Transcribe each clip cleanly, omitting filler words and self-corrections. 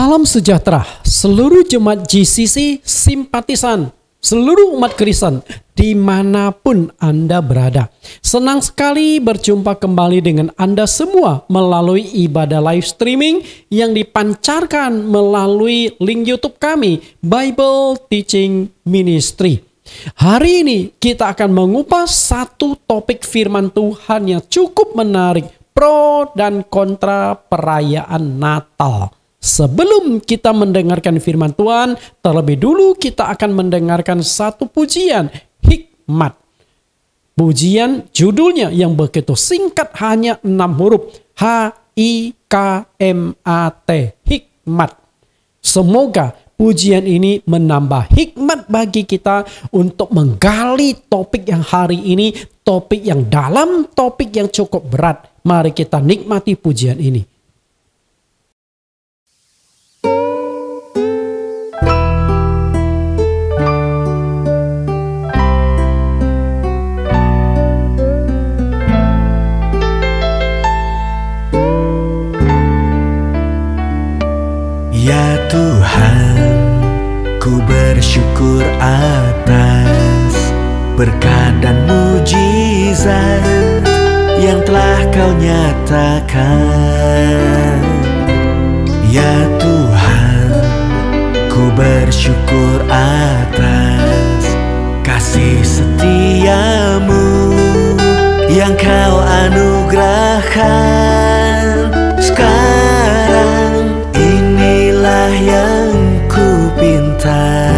Salam sejahtera seluruh jemaat GCC simpatisan, seluruh umat Kristen dimanapun Anda berada. Senang sekali berjumpa kembali dengan Anda semua melalui ibadah live streaming yang dipancarkan melalui link YouTube kami, Bible Teaching Ministry. Hari ini kita akan mengupas satu topik firman Tuhan yang cukup menarik, pro dan kontra perayaan Natal. Sebelum kita mendengarkan firman Tuhan, terlebih dulu kita akan mendengarkan satu pujian, hikmat. Pujian judulnya yang begitu singkat, hanya 6 huruf, H-I-K-M-A-T, hikmat. Semoga pujian ini menambah hikmat bagi kita untuk menggali topik yang hari ini, topik yang dalam, topik yang cukup berat. Mari kita nikmati pujian ini. Ya Tuhan, ku bersyukur atas berkat dan mujizat yang telah Kau nyatakan. Ya Tuhan, ku bersyukur atas kasih setia-Mu yang Kau anugerahkan. Sekarang inilah yang ku pinta,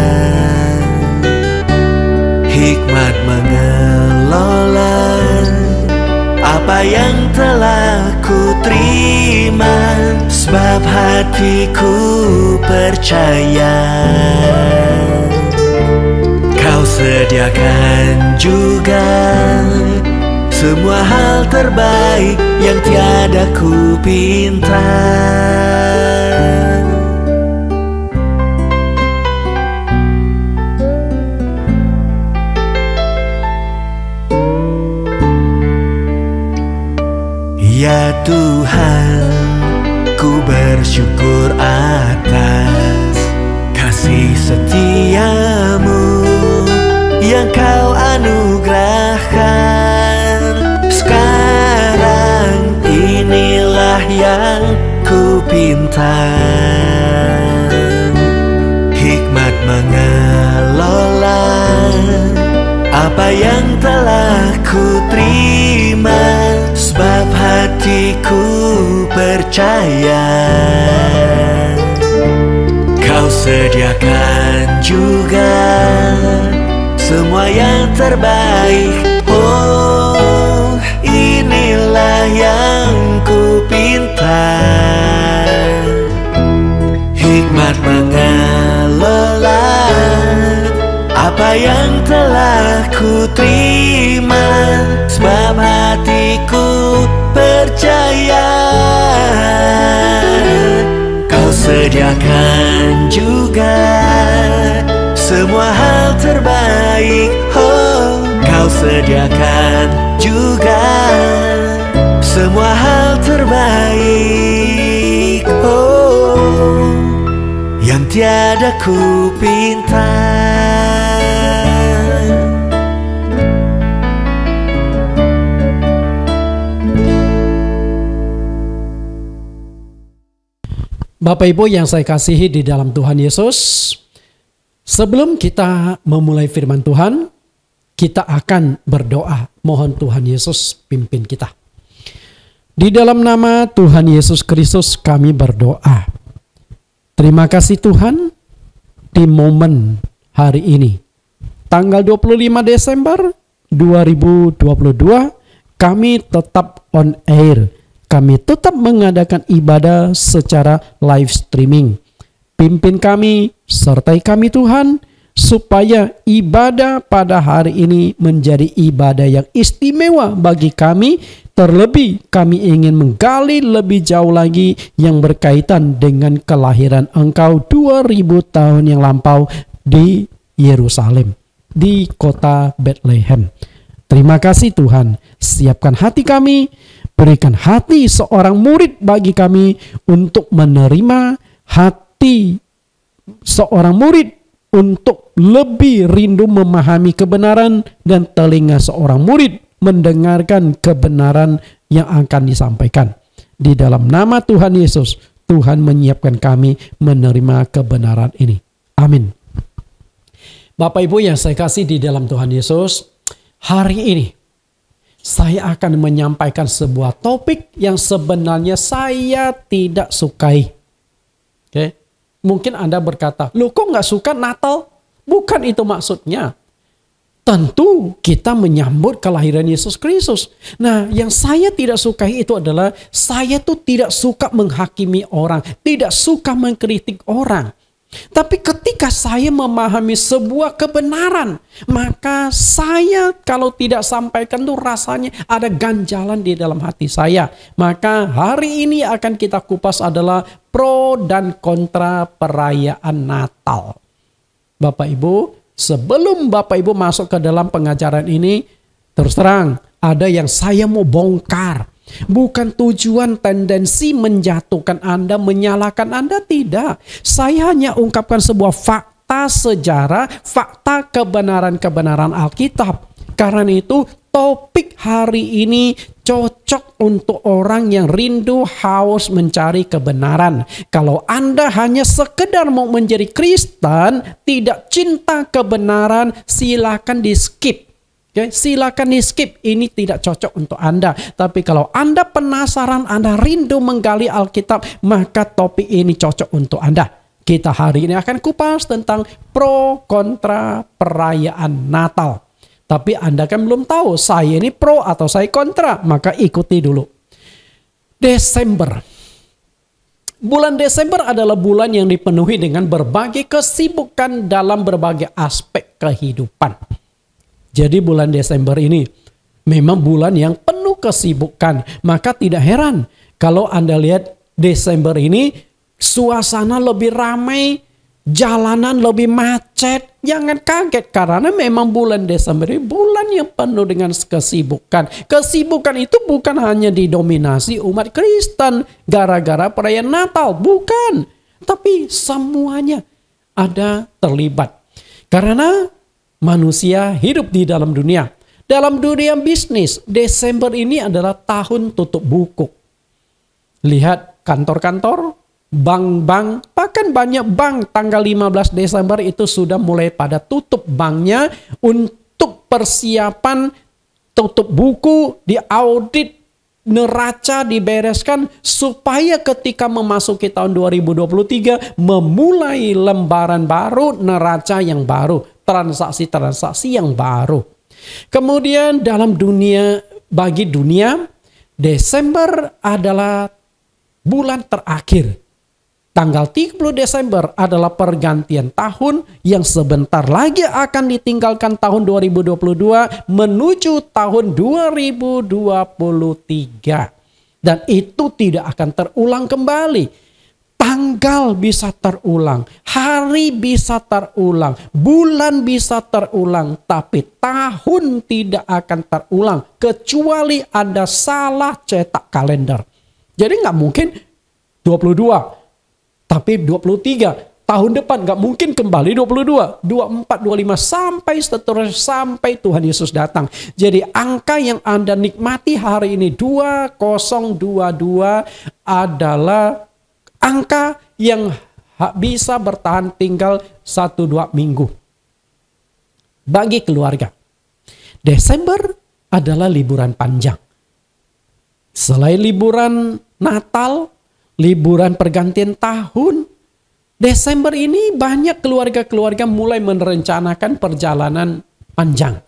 hikmat mengelola apa yang telah ku terima, sebab hatiku percaya Kau sediakan juga semua hal terbaik yang tiada ku pinta. Ya Tuhan, ku bersyukur atas kasih setia-Mu yang Kau anugerahkan. Sekarang inilah yang ku pinta, hikmat mengelola apa yang telah ku terima, sebab hatiku percaya Kau sediakan juga semua yang terbaik. Oh, inilah yang ku pinta, hikmat mengelola apa yang telah ku terima, sebab hatiku percaya Kau sediakan juga semua hal terbaik. Oh, Kau sediakan juga semua hal terbaik. Oh, yang tiada ku pinta. Bapak Ibu yang saya kasihi di dalam Tuhan Yesus, sebelum kita memulai firman Tuhan, kita akan berdoa. Mohon Tuhan Yesus pimpin kita. Di dalam nama Tuhan Yesus Kristus kami berdoa. Terima kasih Tuhan, di momen hari ini, tanggal 25 Desember 2022, kami tetap on air. Kami tetap mengadakan ibadah secara live streaming. Pimpin kami, sertai kami Tuhan, supaya ibadah pada hari ini menjadi ibadah yang istimewa bagi kami. Terlebih kami ingin menggali lebih jauh lagi yang berkaitan dengan kelahiran Engkau 2000 tahun yang lampau di Yerusalem, di kota Bethlehem. Terima kasih Tuhan, siapkan hati kami, berikan hati seorang murid bagi kami untuk menerima hati seorang murid untuk lebih rindu memahami kebenaran dan telinga seorang murid mendengarkan kebenaran yang akan disampaikan. Di dalam nama Tuhan Yesus, Tuhan menyiapkan kami menerima kebenaran ini. Amin. Bapak Ibu yang saya kasih di dalam Tuhan Yesus, hari ini saya akan menyampaikan sebuah topik yang sebenarnya saya tidak sukai. Oke. Mungkin Anda berkata, "Loh kok nggak suka Natal?" Bukan itu maksudnya. Tentu kita menyambut kelahiran Yesus Kristus. Nah, yang saya tidak sukai itu adalah saya tuh tidak suka menghakimi orang, tidak suka mengkritik orang. Tapi ketika saya memahami sebuah kebenaran, maka saya kalau tidak sampaikan tuh rasanya ada ganjalan di dalam hati saya. Maka hari ini akan kita kupas adalah pro dan kontra perayaan Natal. Bapak Ibu, sebelum Bapak Ibu masuk ke dalam pengajaran ini, terus terang ada yang saya mau bongkar. Bukan tujuan tendensi menjatuhkan Anda, menyalahkan Anda, tidak. Saya hanya ungkapkan sebuah fakta sejarah, fakta kebenaran-kebenaran Alkitab. Karena itu topik hari ini cocok untuk orang yang rindu haus mencari kebenaran. Kalau Anda hanya sekedar mau menjadi Kristen, tidak cinta kebenaran, silakan di skip. Oke, silakan di skip, ini tidak cocok untuk Anda. Tapi kalau Anda penasaran, Anda rindu menggali Alkitab, maka topik ini cocok untuk Anda. Kita hari ini akan kupas tentang pro kontra perayaan Natal. Tapi Anda kan belum tahu saya ini pro atau saya kontra, maka ikuti dulu. Desember. Bulan Desember adalah bulan yang dipenuhi dengan berbagai kesibukan dalam berbagai aspek kehidupan. Jadi bulan Desember ini memang bulan yang penuh kesibukan. Maka tidak heran kalau Anda lihat Desember ini suasana lebih ramai, jalanan lebih macet. Jangan kaget karena memang bulan Desember ini bulan yang penuh dengan kesibukan. Kesibukan itu bukan hanya didominasi umat Kristen gara-gara perayaan Natal. Bukan. Tapi semuanya ada terlibat. Karena manusia hidup di dalam dunia. Dalam dunia bisnis, Desember ini adalah tahun tutup buku. Lihat kantor-kantor, bank-bank, bahkan banyak bank tanggal 15 Desember itu sudah mulai pada tutup banknya untuk persiapan tutup buku, diaudit, neraca dibereskan supaya ketika memasuki tahun 2023 memulai lembaran baru, neraca yang baru, transaksi-transaksi yang baru. Kemudian dalam dunia, bagi dunia, Desember adalah bulan terakhir. Tanggal 30 Desember adalah pergantian tahun yang sebentar lagi akan ditinggalkan tahun 2022 menuju tahun 2023. Dan itu tidak akan terulang kembali. Tanggal bisa terulang, hari bisa terulang, bulan bisa terulang, tapi tahun tidak akan terulang kecuali Anda salah cetak kalender. Jadi nggak mungkin 22, tapi 23. Tahun depan nggak mungkin kembali 22, 24, 25 sampai seterusnya sampai Tuhan Yesus datang. Jadi angka yang Anda nikmati hari ini 2022 adalah angka yang bisa bertahan tinggal 1-2 minggu. Bagi keluarga, Desember adalah liburan panjang. Selain liburan Natal, liburan pergantian tahun, Desember ini banyak keluarga-keluarga mulai merencanakan perjalanan panjang.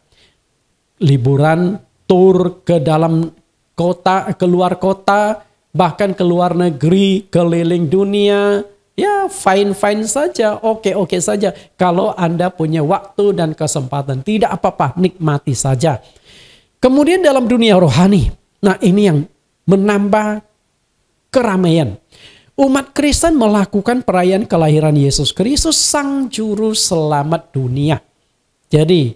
Liburan, tur ke dalam kota, keluar kota, bahkan ke luar negeri, keliling dunia, ya fine-fine saja, oke-oke saja. Kalau Anda punya waktu dan kesempatan, tidak apa-apa, nikmati saja. Kemudian dalam dunia rohani, nah ini yang menambah keramaian. Umat Kristen melakukan perayaan kelahiran Yesus Kristus, Sang Juru Selamat dunia. Jadi,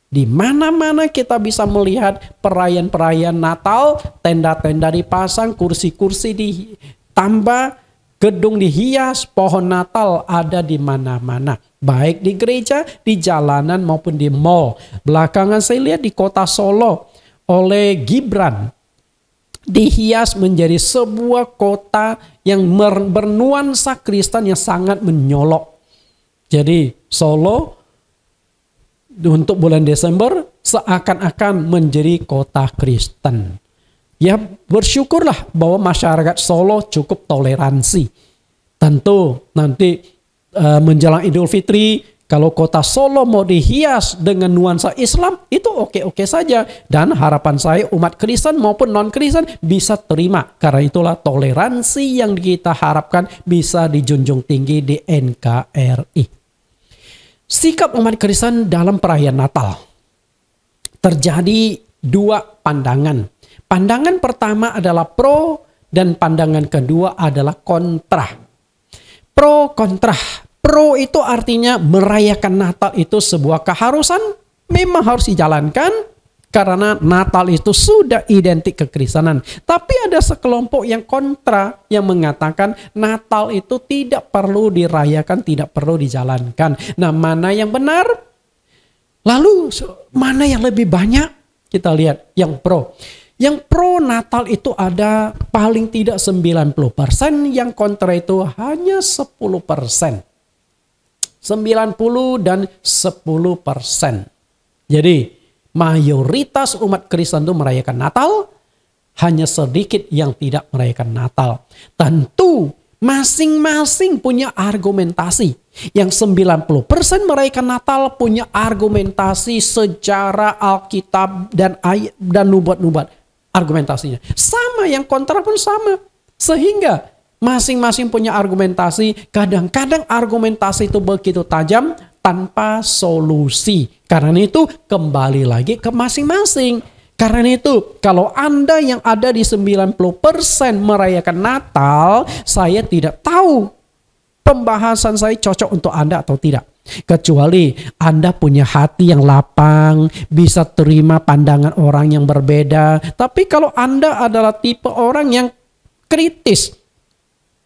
di mana-mana kita bisa melihat perayaan-perayaan Natal, tenda-tenda dipasang, kursi-kursi ditambah, gedung dihias, pohon Natal ada di mana-mana. Baik di gereja, di jalanan maupun di mall. Belakangan saya lihat di kota Solo oleh Gibran, dihias menjadi sebuah kota yang bernuansa Kristen yang sangat menyolok. Jadi Solo untuk bulan Desember seakan-akan menjadi kota Kristen. Ya, bersyukurlah bahwa masyarakat Solo cukup toleransi. Tentu nanti menjelang Idul Fitri, kalau kota Solo mau dihias dengan nuansa Islam, itu oke-oke saja. Dan harapan saya umat Kristen maupun non-Kristen bisa terima. Karena itulah toleransi yang kita harapkan bisa dijunjung tinggi di NKRI. Sikap umat Kristen dalam perayaan Natal. Terjadi dua pandangan. Pandangan pertama adalah pro dan pandangan kedua adalah kontra. Pro kontra. Pro itu artinya merayakan Natal itu sebuah keharusan, memang harus dijalankan karena Natal itu sudah identik kekristenan. Tapi ada sekelompok yang kontra yang mengatakan Natal itu tidak perlu dirayakan, tidak perlu dijalankan. Nah, mana yang benar? Lalu mana yang lebih banyak? Kita lihat yang pro. Yang pro Natal itu ada paling tidak 90%, yang kontra itu hanya 10%. 90 dan 10%. Jadi mayoritas umat Kristen itu merayakan Natal, hanya sedikit yang tidak merayakan Natal. Tentu masing-masing punya argumentasi. Yang 90% merayakan Natal punya argumentasi sejarah Alkitab dan ayat dan nubuat-nubuat. Argumentasinya sama, yang kontra pun sama, sehingga masing-masing punya argumentasi. Kadang-kadang argumentasi itu begitu tajam tanpa solusi. Karena itu kembali lagi ke masing-masing. Karena itu kalau Anda yang ada di 90% merayakan Natal, saya tidak tahu pembahasan saya cocok untuk Anda atau tidak. Kecuali Anda punya hati yang lapang, bisa terima pandangan orang yang berbeda. Tapi kalau Anda adalah tipe orang yang kritis,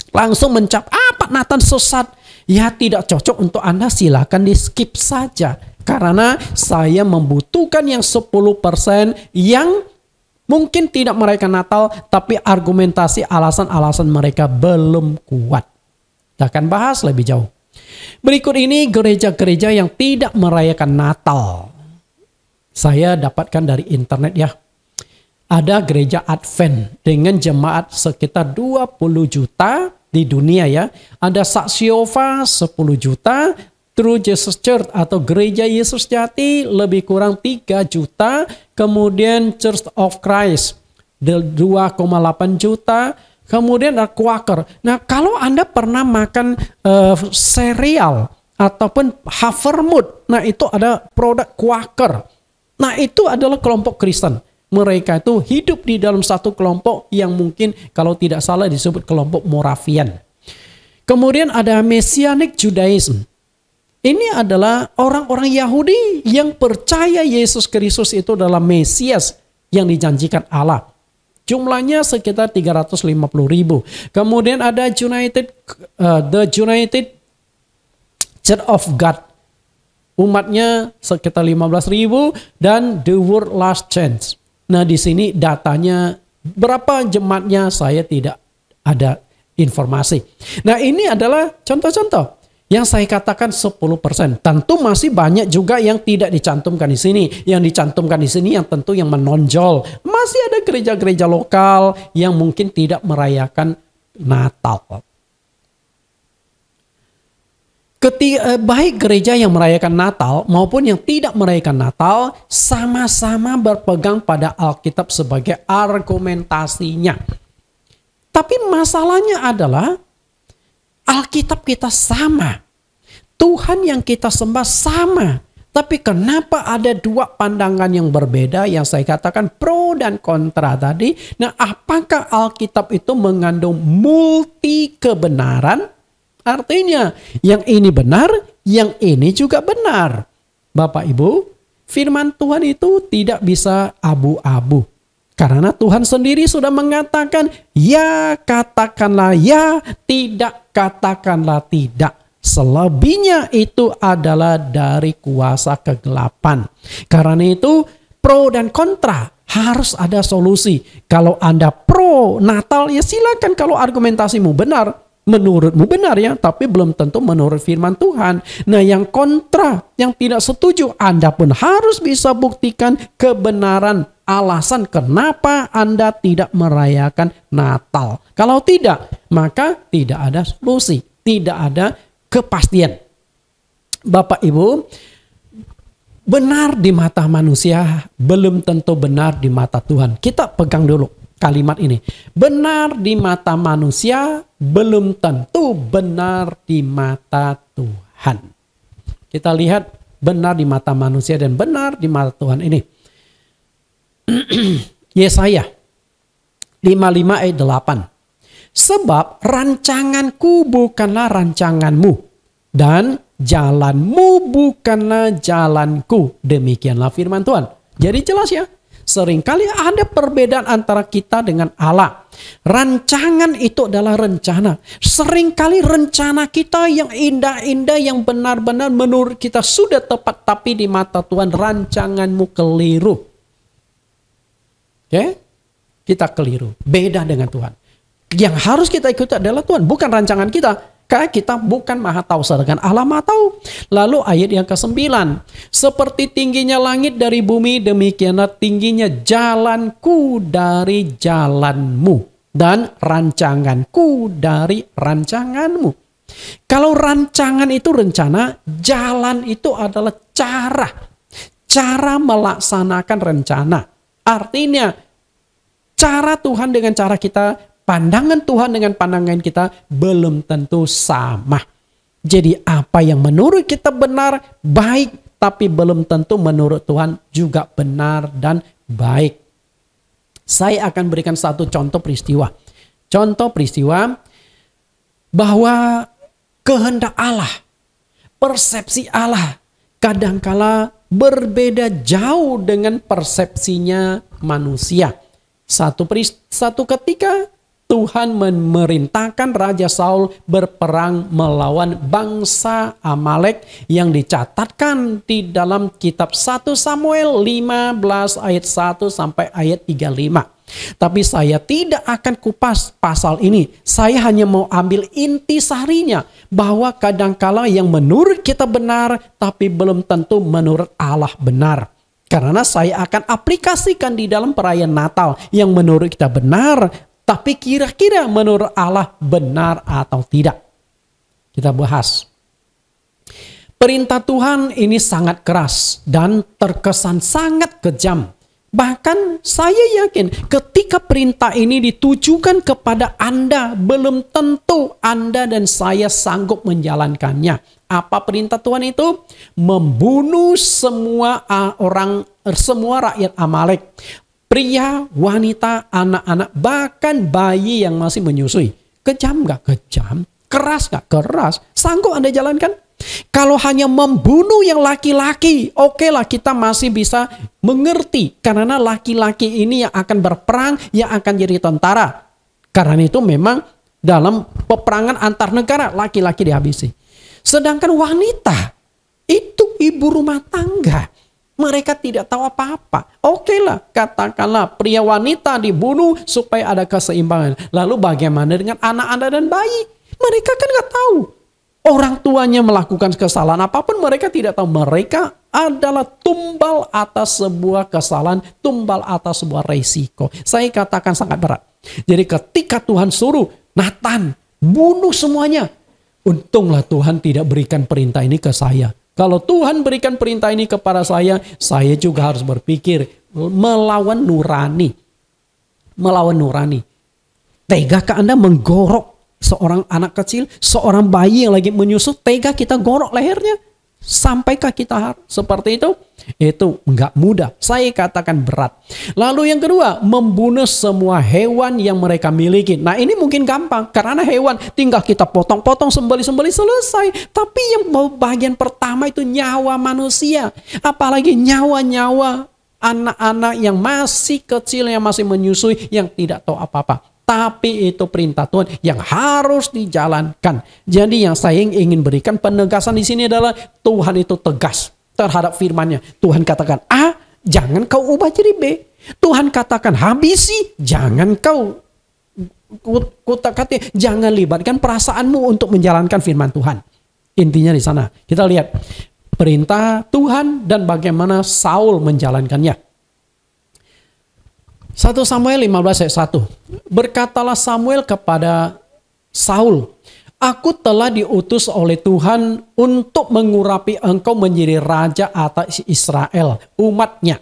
langsung mencap, Pak Nathan sesat, ya tidak cocok untuk Anda, silakan di skip saja. Karena saya membutuhkan yang 10% yang mungkin tidak merayakan Natal, tapi argumentasi alasan-alasan mereka belum kuat. Kita akan bahas lebih jauh. Berikut ini gereja-gereja yang tidak merayakan Natal. Saya dapatkan dari internet ya. Ada gereja Advent dengan jemaat sekitar 20 juta di dunia ya. Ada Saksi Yehova 10 juta. True Jesus Church atau Gereja Yesus Jati lebih kurang 3 juta. Kemudian Church of Christ 2,8 juta. Kemudian ada Quaker. Nah, kalau Anda pernah makan sereal ataupun Havermut, nah itu ada produk Quaker. Nah, itu adalah kelompok Kristen. Mereka itu hidup di dalam satu kelompok yang mungkin kalau tidak salah disebut kelompok Moravian. Kemudian ada Messianic Judaism. Ini adalah orang-orang Yahudi yang percaya Yesus Kristus itu adalah Mesias yang dijanjikan Allah. Jumlahnya sekitar 350.000. Kemudian ada The United Church of God. Umatnya sekitar 15.000 dan The World Last Chance. Nah, di sini datanya berapa jemaatnya saya tidak ada informasi. Nah, ini adalah contoh-contoh yang saya katakan 10%. Tentu masih banyak juga yang tidak dicantumkan di sini. Yang dicantumkan di sini yang tentu yang menonjol. Masih ada gereja-gereja lokal yang mungkin tidak merayakan Natal. Baik gereja yang merayakan Natal maupun yang tidak merayakan Natal sama-sama berpegang pada Alkitab sebagai argumentasinya. Tapi masalahnya adalah Alkitab kita sama. Tuhan yang kita sembah sama. Tapi kenapa ada dua pandangan yang berbeda yang saya katakan pro dan kontra tadi? Nah, apakah Alkitab itu mengandung multi kebenaran? Artinya yang ini benar, yang ini juga benar. Bapak Ibu, firman Tuhan itu tidak bisa abu-abu. Karena Tuhan sendiri sudah mengatakan, ya katakanlah ya, tidak katakanlah tidak. Selebihnya itu adalah dari kuasa kegelapan. Karena itu pro dan kontra harus ada solusi. Kalau Anda pro Natal, ya silakan kalau argumentasimu benar. Menurutmu benar ya, tapi belum tentu menurut firman Tuhan. Nah yang kontra, yang tidak setuju, Anda pun harus bisa buktikan kebenaran alasan kenapa Anda tidak merayakan Natal. Kalau tidak, maka tidak ada solusi, tidak ada kepastian. Bapak Ibu, benar di mata manusia belum tentu benar di mata Tuhan. Kita pegang dulu kalimat ini. Benar di mata manusia belum tentu benar di mata Tuhan. Kita lihat benar di mata manusia dan benar di mata Tuhan ini. Yesaya 55 ayat 8. Sebab rancanganku bukanlah rancanganmu dan jalanmu bukanlah jalanku. Demikianlah firman Tuhan. Jadi jelas ya. Seringkali ada perbedaan antara kita dengan Allah. Rancangan itu adalah rencana. Seringkali rencana kita yang indah-indah, yang benar-benar menurut kita sudah tepat. Tapi di mata Tuhan rancanganmu keliru. Oke? Kita keliru. Beda dengan Tuhan. Yang harus kita ikuti adalah Tuhan. Bukan rancangan kita. Karena kita bukan maha tahu, sedangkan Allah maha tahu. Lalu ayat yang ke-9. Seperti tingginya langit dari bumi, demikianlah tingginya jalanku dari jalanmu. Dan rancanganku dari rancanganmu. Kalau rancangan itu rencana, jalan itu adalah cara. Cara melaksanakan rencana. Artinya, cara Tuhan dengan cara kita, pandangan Tuhan dengan pandangan kita belum tentu sama. Jadi apa yang menurut kita benar, baik, tapi belum tentu menurut Tuhan juga benar dan baik. Saya akan berikan satu contoh peristiwa. Contoh peristiwa bahwa kehendak Allah, persepsi Allah, kadangkala berbeda jauh dengan persepsinya manusia. Satu ketika Tuhan memerintahkan Raja Saul berperang melawan bangsa Amalek yang dicatatkan di dalam kitab 1 Samuel 15 ayat 1 sampai ayat 35. Tapi saya tidak akan kupas pasal ini. Saya hanya mau ambil inti sarinya bahwa kadangkala yang menurut kita benar tapi belum tentu menurut Allah benar. Karena saya akan aplikasikan di dalam perayaan Natal yang menurut kita benar, tapi kira-kira menurut Allah benar atau tidak. Kita bahas. Perintah Tuhan ini sangat keras dan terkesan sangat kejam. Bahkan saya yakin ketika perintah ini ditujukan kepada Anda, belum tentu Anda dan saya sanggup menjalankannya. Apa perintah Tuhan itu? Membunuh semua rakyat Amalek. Pria, wanita, anak-anak, bahkan bayi yang masih menyusui. Kejam gak? Kejam. Keras gak? Keras. Sanggup Anda jalankan? Kalau hanya membunuh yang laki-laki, oke lah kita masih bisa mengerti. Karena laki-laki ini yang akan berperang, yang akan jadi tentara. Karena itu memang dalam peperangan antar negara, laki-laki dihabisi. Sedangkan wanita, itu ibu rumah tangga. Mereka tidak tahu apa-apa. Oke lah, katakanlah pria wanita dibunuh supaya ada keseimbangan. Lalu bagaimana dengan anak-anak dan bayi? Mereka kan nggak tahu. Orang tuanya melakukan kesalahan apapun, mereka tidak tahu. Mereka adalah tumbal atas sebuah kesalahan, tumbal atas sebuah resiko. Saya katakan sangat berat. Jadi ketika Tuhan suruh, Nathan, bunuh semuanya. Untunglah Tuhan tidak berikan perintah ini ke saya. Kalau Tuhan berikan perintah ini kepada saya juga harus berpikir melawan nurani. Melawan nurani. Tegakah Anda menggorok seorang anak kecil, seorang bayi yang lagi menyusu, tega kita gorok lehernya? Sampaikah kita seperti itu? Itu enggak mudah. Saya katakan berat. Lalu yang kedua, membunuh semua hewan yang mereka miliki. Nah ini mungkin gampang. Karena hewan tinggal kita potong-potong, sembelih-sembelih, selesai. Tapi yang bagian pertama itu nyawa manusia. Apalagi nyawa-nyawa anak-anak yang masih kecil, yang masih menyusui, yang tidak tahu apa-apa. Tapi itu perintah Tuhan yang harus dijalankan. Jadi yang saya ingin berikan penegasan di sini adalah Tuhan itu tegas terhadap firman-Nya. Tuhan katakan A, jangan kau ubah jadi B. Tuhan katakan habisi, jangan kau kutak-katik, jangan libatkan perasaanmu untuk menjalankan firman Tuhan. Intinya di sana. Kita lihat perintah Tuhan dan bagaimana Saul menjalankannya. 1 Samuel 15 ayat 1. Berkatalah Samuel kepada Saul, aku telah diutus oleh Tuhan untuk mengurapi engkau menjadi raja atas Israel, umatnya.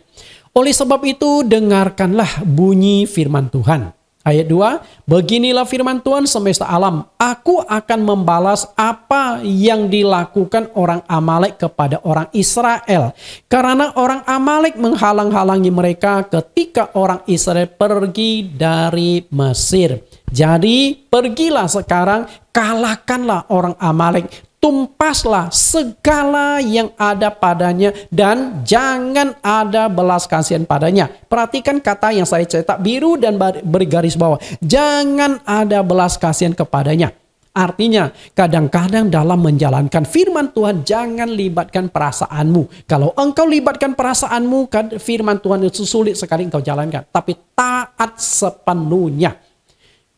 Oleh sebab itu dengarkanlah bunyi firman Tuhan. Ayat 2, beginilah firman Tuhan semesta alam. Aku akan membalas apa yang dilakukan orang Amalek kepada orang Israel. Karena orang Amalek menghalang-halangi mereka ketika orang Israel pergi dari Mesir. Jadi pergilah sekarang, kalahkanlah orang Amalek. Tumpaslah segala yang ada padanya dan jangan ada belas kasihan padanya. Perhatikan kata yang saya cetak biru dan bergaris bawah. Jangan ada belas kasihan kepadanya. Artinya kadang-kadang dalam menjalankan firman Tuhan jangan libatkan perasaanmu. Kalau engkau libatkan perasaanmu, firman Tuhan itu sulit sekali engkau jalankan. Tapi taat sepenuhnya.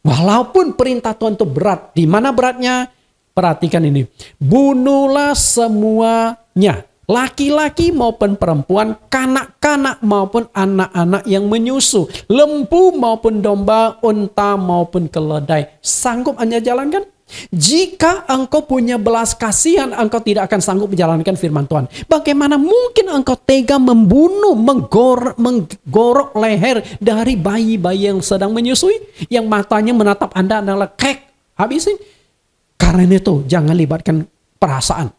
Walaupun perintah Tuhan itu berat. Di mana beratnya? Perhatikan ini, bunuhlah semuanya, laki-laki maupun perempuan, kanak-kanak maupun anak-anak yang menyusu, lembu maupun domba, unta maupun keledai. Sanggup Anda jalankan? Jika engkau punya belas kasihan, engkau tidak akan sanggup menjalankan firman Tuhan. Bagaimana mungkin engkau tega membunuh, menggorok leher dari bayi-bayi yang sedang menyusui, yang matanya menatap Anda adalah kek, habisin. Karena itu jangan libatkan perasaan.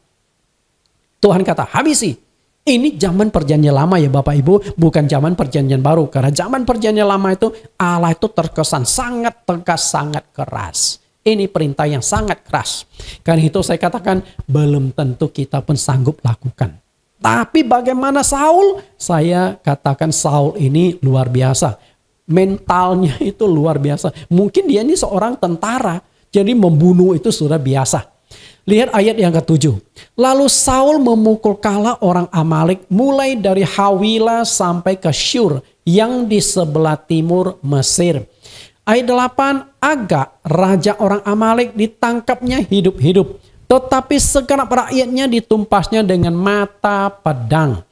Tuhan kata habisi. Ini zaman perjanjian lama ya Bapak Ibu. Bukan zaman perjanjian baru. Karena zaman perjanjian lama itu Allah itu terkesan sangat tegas, sangat keras. Ini perintah yang sangat keras. Karena itu saya katakan belum tentu kita pun sanggup lakukan. Tapi bagaimana Saul? Saya katakan Saul ini luar biasa. Mentalnya itu luar biasa. Mungkin dia ini seorang tentara. Jadi membunuh itu sudah biasa. Lihat ayat yang ke-7. Lalu Saul memukul kala orang Amalek mulai dari Hawila sampai ke Syur yang di sebelah timur Mesir. Ayat 8. Agak raja orang Amalek ditangkapnya hidup-hidup. Tetapi segenap rakyatnya ditumpasnya dengan mata pedang.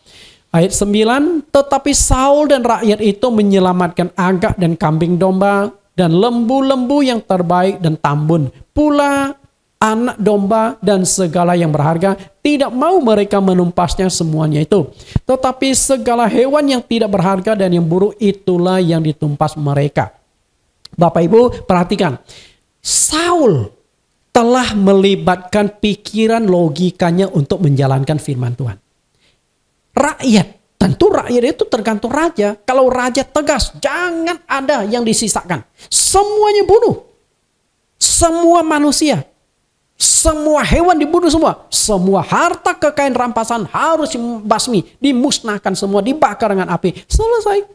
Ayat 9. Tetapi Saul dan rakyat itu menyelamatkan Agak dan kambing domba dan lembu-lembu yang terbaik dan tambun. Pula anak domba dan segala yang berharga. Tidak mau mereka menumpasnya semuanya itu. Tetapi segala hewan yang tidak berharga dan yang buruk itulah yang ditumpas mereka. Bapak Ibu perhatikan. Saul telah melibatkan pikiran logikanya untuk menjalankan firman Tuhan. Rakyat. Tentu rakyat itu tergantung raja. Kalau raja tegas, jangan ada yang disisakan. Semuanya bunuh. Semua manusia. Semua hewan dibunuh semua. Semua harta kekayaan rampasan harus dibasmi. Dimusnahkan semua. Dibakar dengan api. Selesai.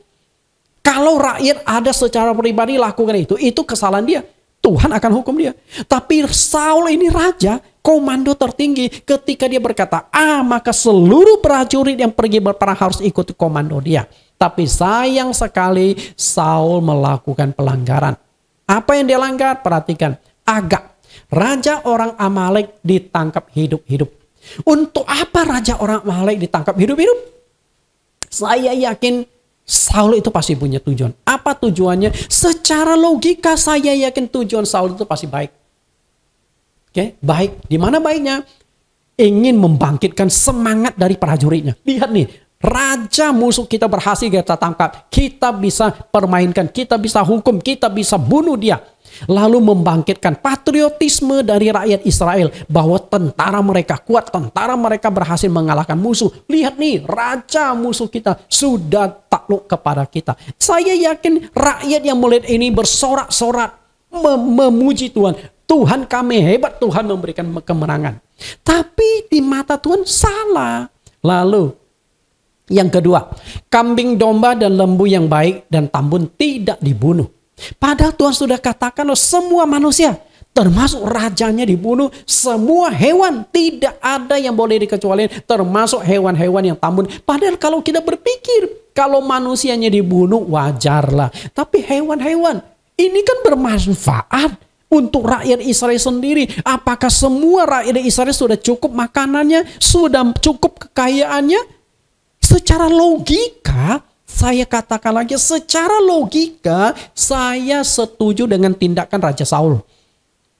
Kalau rakyat ada secara pribadi lakukan itu kesalahan dia. Tuhan akan hukum dia. Tapi Saul ini raja, komando tertinggi. Ketika dia berkata A, maka seluruh prajurit yang pergi berperang harus ikut komando dia. Tapi sayang sekali Saul melakukan pelanggaran. Apa yang dia langgar? Perhatikan. Agak. Raja orang Amalek ditangkap hidup-hidup. Untuk apa raja orang Amalek ditangkap hidup-hidup? Saya yakin Saul itu pasti punya tujuan. Apa tujuannya? Secara logika saya yakin tujuan Saul itu pasti baik. Oke, baik. Di mana baiknya? Ingin membangkitkan semangat dari prajuritnya. Lihat nih, raja musuh kita berhasil kita tangkap. Kita bisa permainkan, kita bisa hukum, kita bisa bunuh dia. Lalu membangkitkan patriotisme dari rakyat Israel. Bahwa tentara mereka kuat, tentara mereka berhasil mengalahkan musuh. Lihat nih, raja musuh kita sudah takluk kepada kita. Saya yakin rakyat yang melihat ini bersorak-sorak. Memuji Tuhan. Tuhan kami hebat, Tuhan memberikan kemenangan. Tapi di mata Tuhan salah. Lalu Yang kedua, kambing domba dan lembu yang baik dan tambun tidak dibunuh. Padahal Tuhan sudah katakan semua manusia, termasuk rajanya dibunuh, semua hewan tidak ada yang boleh dikecualikan, termasuk hewan-hewan yang tambun. Padahal kalau kita berpikir, kalau manusianya dibunuh wajarlah. Tapi hewan-hewan ini kan bermanfaat untuk rakyat Israel sendiri. Apakah semua rakyat Israel sudah cukup makanannya, sudah cukup kekayaannya? Secara logika, saya katakan lagi, secara logika saya setuju dengan tindakan Raja Saul.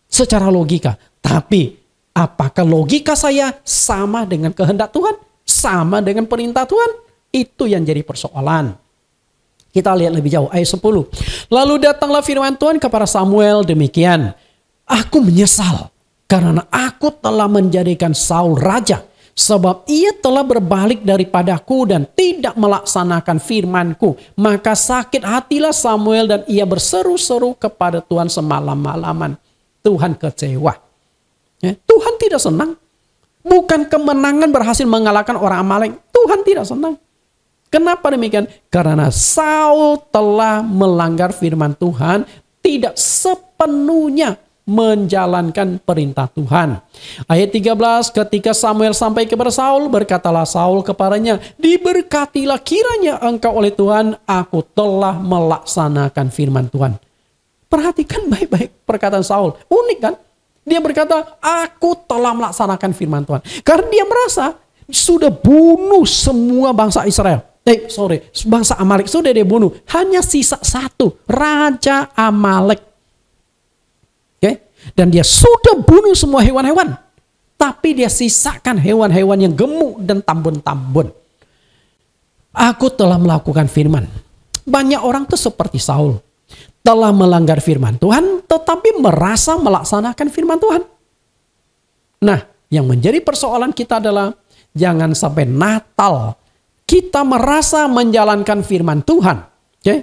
Secara logika. Tapi apakah logika saya sama dengan kehendak Tuhan? Sama dengan perintah Tuhan? Itu yang jadi persoalan. Kita lihat lebih jauh, ayat 10. Lalu datanglah firman Tuhan kepada Samuel demikian. Aku menyesal karena aku telah menjadikan Saul raja. Sebab ia telah berbalik daripadaku dan tidak melaksanakan firmanku. Maka sakit hatilah Samuel dan ia berseru-seru kepada Tuhan semalam-malaman. Tuhan kecewa. Tuhan tidak senang. Bukan kemenangan berhasil mengalahkan orang Amalek. Tuhan tidak senang. Kenapa demikian? Karena Saul telah melanggar firman Tuhan. Tidak sepenuhnya menjalankan perintah Tuhan. Ayat 13, ketika Samuel sampai kepada Saul, berkatalah Saul kepadanya, diberkatilah kiranya engkau oleh Tuhan, aku telah melaksanakan firman Tuhan. Perhatikan baik-baik perkataan Saul. Unik kan? Dia berkata, aku telah melaksanakan firman Tuhan. Karena dia merasa sudah bunuh semua bangsa Israel. Bangsa Amalek sudah dia bunuh. Hanya sisa satu, Raja Amalek. Dan dia sudah bunuh semua hewan-hewan. Tapi dia sisakan hewan-hewan yang gemuk dan tambun-tambun. Aku telah melakukan firman. Banyak orang tuh seperti Saul. Telah melanggar firman Tuhan, tetapi merasa melaksanakan firman Tuhan. Nah, yang menjadi persoalan kita adalah, jangan sampai Natal kita merasa menjalankan firman Tuhan.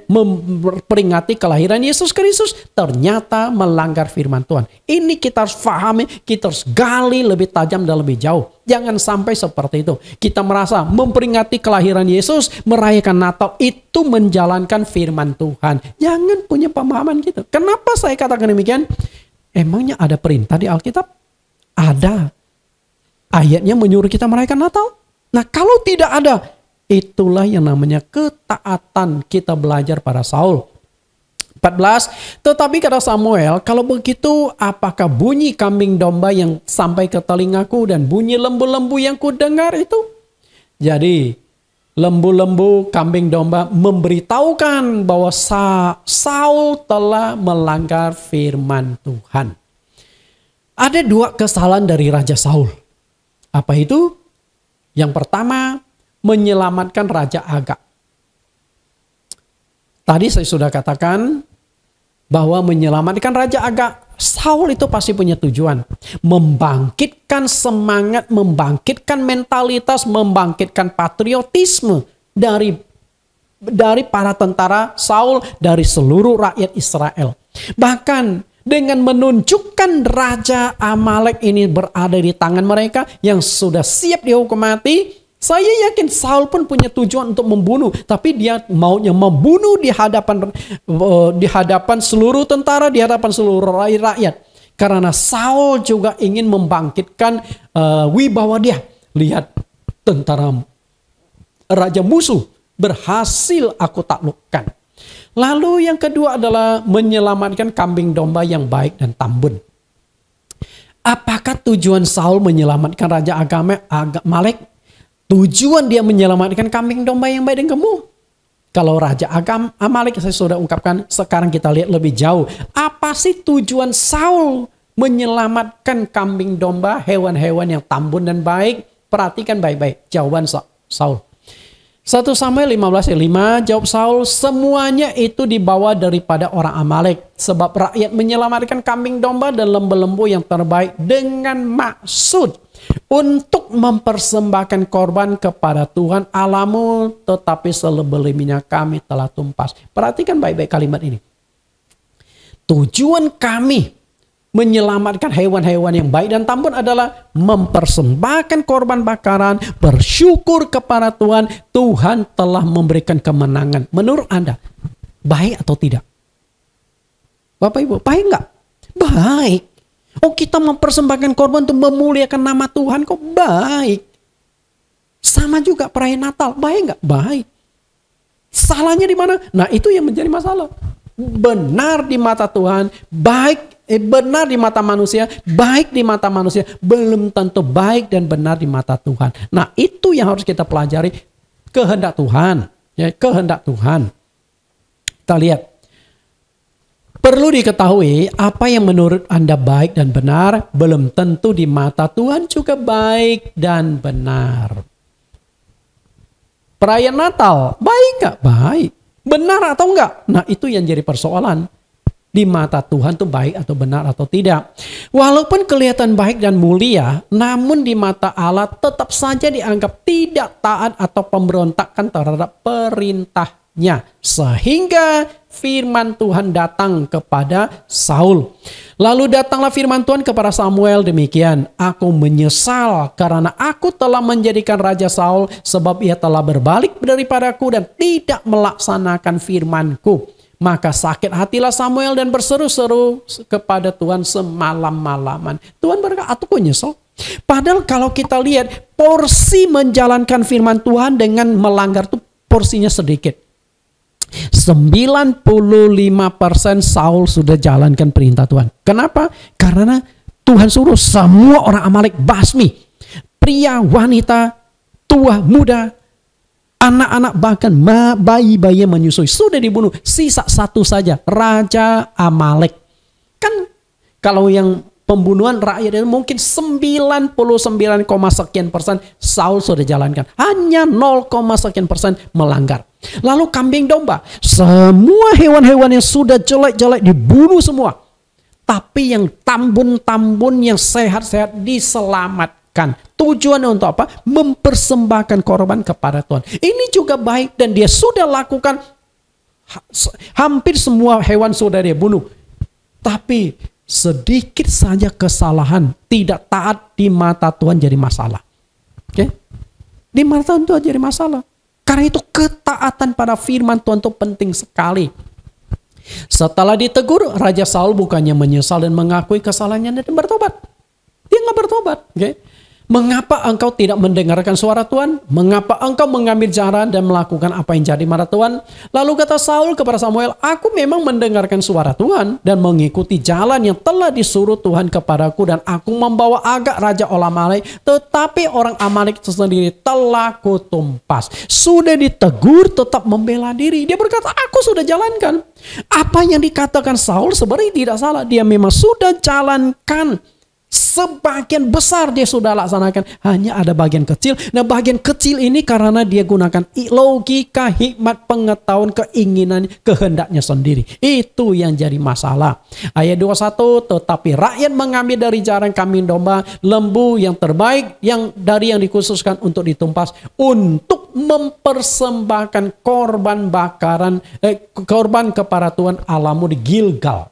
Memperingati kelahiran Yesus Kristus, ternyata melanggar firman Tuhan. Ini kita harus pahami, kita harus gali lebih tajam dan lebih jauh. Jangan sampai seperti itu. Kita merasa memperingati kelahiran Yesus, merayakan Natal, itu menjalankan firman Tuhan. Jangan punya pemahaman gitu. Kenapa saya katakan demikian? Emangnya ada perintah di Alkitab? Ada. Ayatnya menyuruh kita merayakan Natal? Nah, kalau tidak ada, itulah yang namanya ketaatan kita belajar pada Saul. 14, tetapi kata Samuel, kalau begitu apakah bunyi kambing domba yang sampai ke telingaku dan bunyi lembu-lembu yang ku dengar itu? Jadi lembu-lembu, kambing domba memberitahukan bahwa Saul telah melanggar firman Tuhan. Ada dua kesalahan dari Raja Saul. Apa itu? Yang pertama, menyelamatkan Raja Agag. Tadi saya sudah katakan bahwa menyelamatkan Raja Agag, Saul itu pasti punya tujuan. Membangkitkan semangat, membangkitkan mentalitas, membangkitkan patriotisme dari para tentara Saul, dari seluruh rakyat Israel. Bahkan dengan menunjukkan Raja Amalek ini berada di tangan mereka yang sudah siap dihukum mati, saya yakin Saul pun punya tujuan untuk membunuh, tapi dia maunya membunuh di hadapan seluruh tentara, di hadapan seluruh rakyat. Karena Saul juga ingin membangkitkan wibawa dia. Lihat, tentara raja musuh berhasil aku taklukkan. Lalu yang kedua adalah menyelamatkan kambing domba yang baik dan tambun. Apakah tujuan Saul menyelamatkan Raja Amalek? Tujuan dia menyelamatkan kambing domba yang baik dan gemuk. Kalau Raja Amalek saya sudah ungkapkan, sekarang kita lihat lebih jauh. Apa sih tujuan Saul menyelamatkan kambing domba, hewan-hewan yang tambun dan baik? Perhatikan baik-baik jawaban Saul. 1 Samuel 15:5 jawab Saul, semuanya itu dibawa daripada orang Amalek. Sebab rakyat menyelamatkan kambing domba dan lembu-lembu yang terbaik dengan maksud untuk mempersembahkan korban kepada Tuhan Allahmu, tetapi selebih-lebihnya kami telah tumpas. Perhatikan baik-baik kalimat ini. Tujuan kami menyelamatkan hewan-hewan yang baik dan tambun adalah mempersembahkan korban bakaran, bersyukur kepada Tuhan. Tuhan telah memberikan kemenangan. Menurut Anda, baik atau tidak? Bapak Ibu, baik nggak? Baik. Oh, kita mempersembahkan korban untuk memuliakan nama Tuhan, kok baik. Sama juga perayaan Natal, baik nggak? Baik. Salahnya di mana? Nah, itu yang menjadi masalah. Benar di mata Tuhan, baik, benar di mata manusia, baik di mata manusia, belum tentu baik dan benar di mata Tuhan. Nah, itu yang harus kita pelajari, kehendak Tuhan, ya, kehendak Tuhan. Kita lihat. Perlu diketahui, apa yang menurut Anda baik dan benar, belum tentu di mata Tuhan juga baik dan benar. Perayaan Natal, baik nggak? Baik. Benar atau enggak? Nah, itu yang jadi persoalan. Di mata Tuhan itu baik atau benar atau tidak. Walaupun kelihatan baik dan mulia, namun di mata Allah tetap saja dianggap tidak taat atau pemberontakan terhadap perintahnya. Sehingga firman Tuhan datang kepada Saul. Lalu datanglah firman Tuhan kepada Samuel demikian. Aku menyesal karena aku telah menjadikan Raja Saul sebab ia telah berbalik daripadaku dan tidak melaksanakan firmanku. Maka sakit hatilah Samuel dan berseru-seru kepada Tuhan semalam-malaman. Tuhan berkata, aku nyesel. Padahal kalau kita lihat porsi menjalankan firman Tuhan dengan melanggar itu porsinya sedikit. 95% Saul sudah jalankan perintah Tuhan. Kenapa? Karena Tuhan suruh semua orang Amalek basmi. Pria, wanita, tua, muda, anak-anak, bahkan bayi-bayi menyusui sudah dibunuh. Sisa satu saja, Raja Amalek. Kan kalau yang pembunuhan rakyat itu mungkin 99, sekian persen Saul sudah jalankan. Hanya 0, sekian persen melanggar. Lalu kambing domba. Semua hewan-hewan yang sudah jelek-jelek dibunuh semua. Tapi yang tambun-tambun yang sehat-sehat diselamatkan. Tujuannya untuk apa? Mempersembahkan korban kepada Tuhan. Ini juga baik dan dia sudah lakukan. Hampir semua hewan sudah dia bunuh. Tapi sedikit saja kesalahan, tidak taat di mata Tuhan jadi masalah. Oke? Di mata Tuhan jadi masalah. Karena itu ketaatan pada firman Tuhan itu penting sekali. Setelah ditegur, Raja Saul bukannya menyesal dan mengakui kesalahannya dan bertobat. Dia nggak bertobat. Okay? Mengapa engkau tidak mendengarkan suara Tuhan? Mengapa engkau mengambil jalan dan melakukan apa yang jadi marah Tuhan? Lalu kata Saul kepada Samuel, aku memang mendengarkan suara Tuhan dan mengikuti jalan yang telah disuruh Tuhan kepadaku dan aku membawa Agag Raja Amalek, tetapi orang Amalek itu sendiri telah kutumpas. Sudah ditegur tetap membela diri. Dia berkata, aku sudah jalankan. Apa yang dikatakan Saul sebenarnya tidak salah. Dia memang sudah jalankan. Sebagian besar dia sudah laksanakan. Hanya ada bagian kecil. Nah, bagian kecil ini karena dia gunakan logika, hikmat, pengetahuan, keinginan, kehendaknya sendiri. Itu yang jadi masalah. Ayat 21, tetapi rakyat mengambil dari jaran kambing domba, lembu yang terbaik yang dikhususkan untuk ditumpas untuk mempersembahkan korban bakaran, korban kepada Tuhan Allahmu di Gilgal.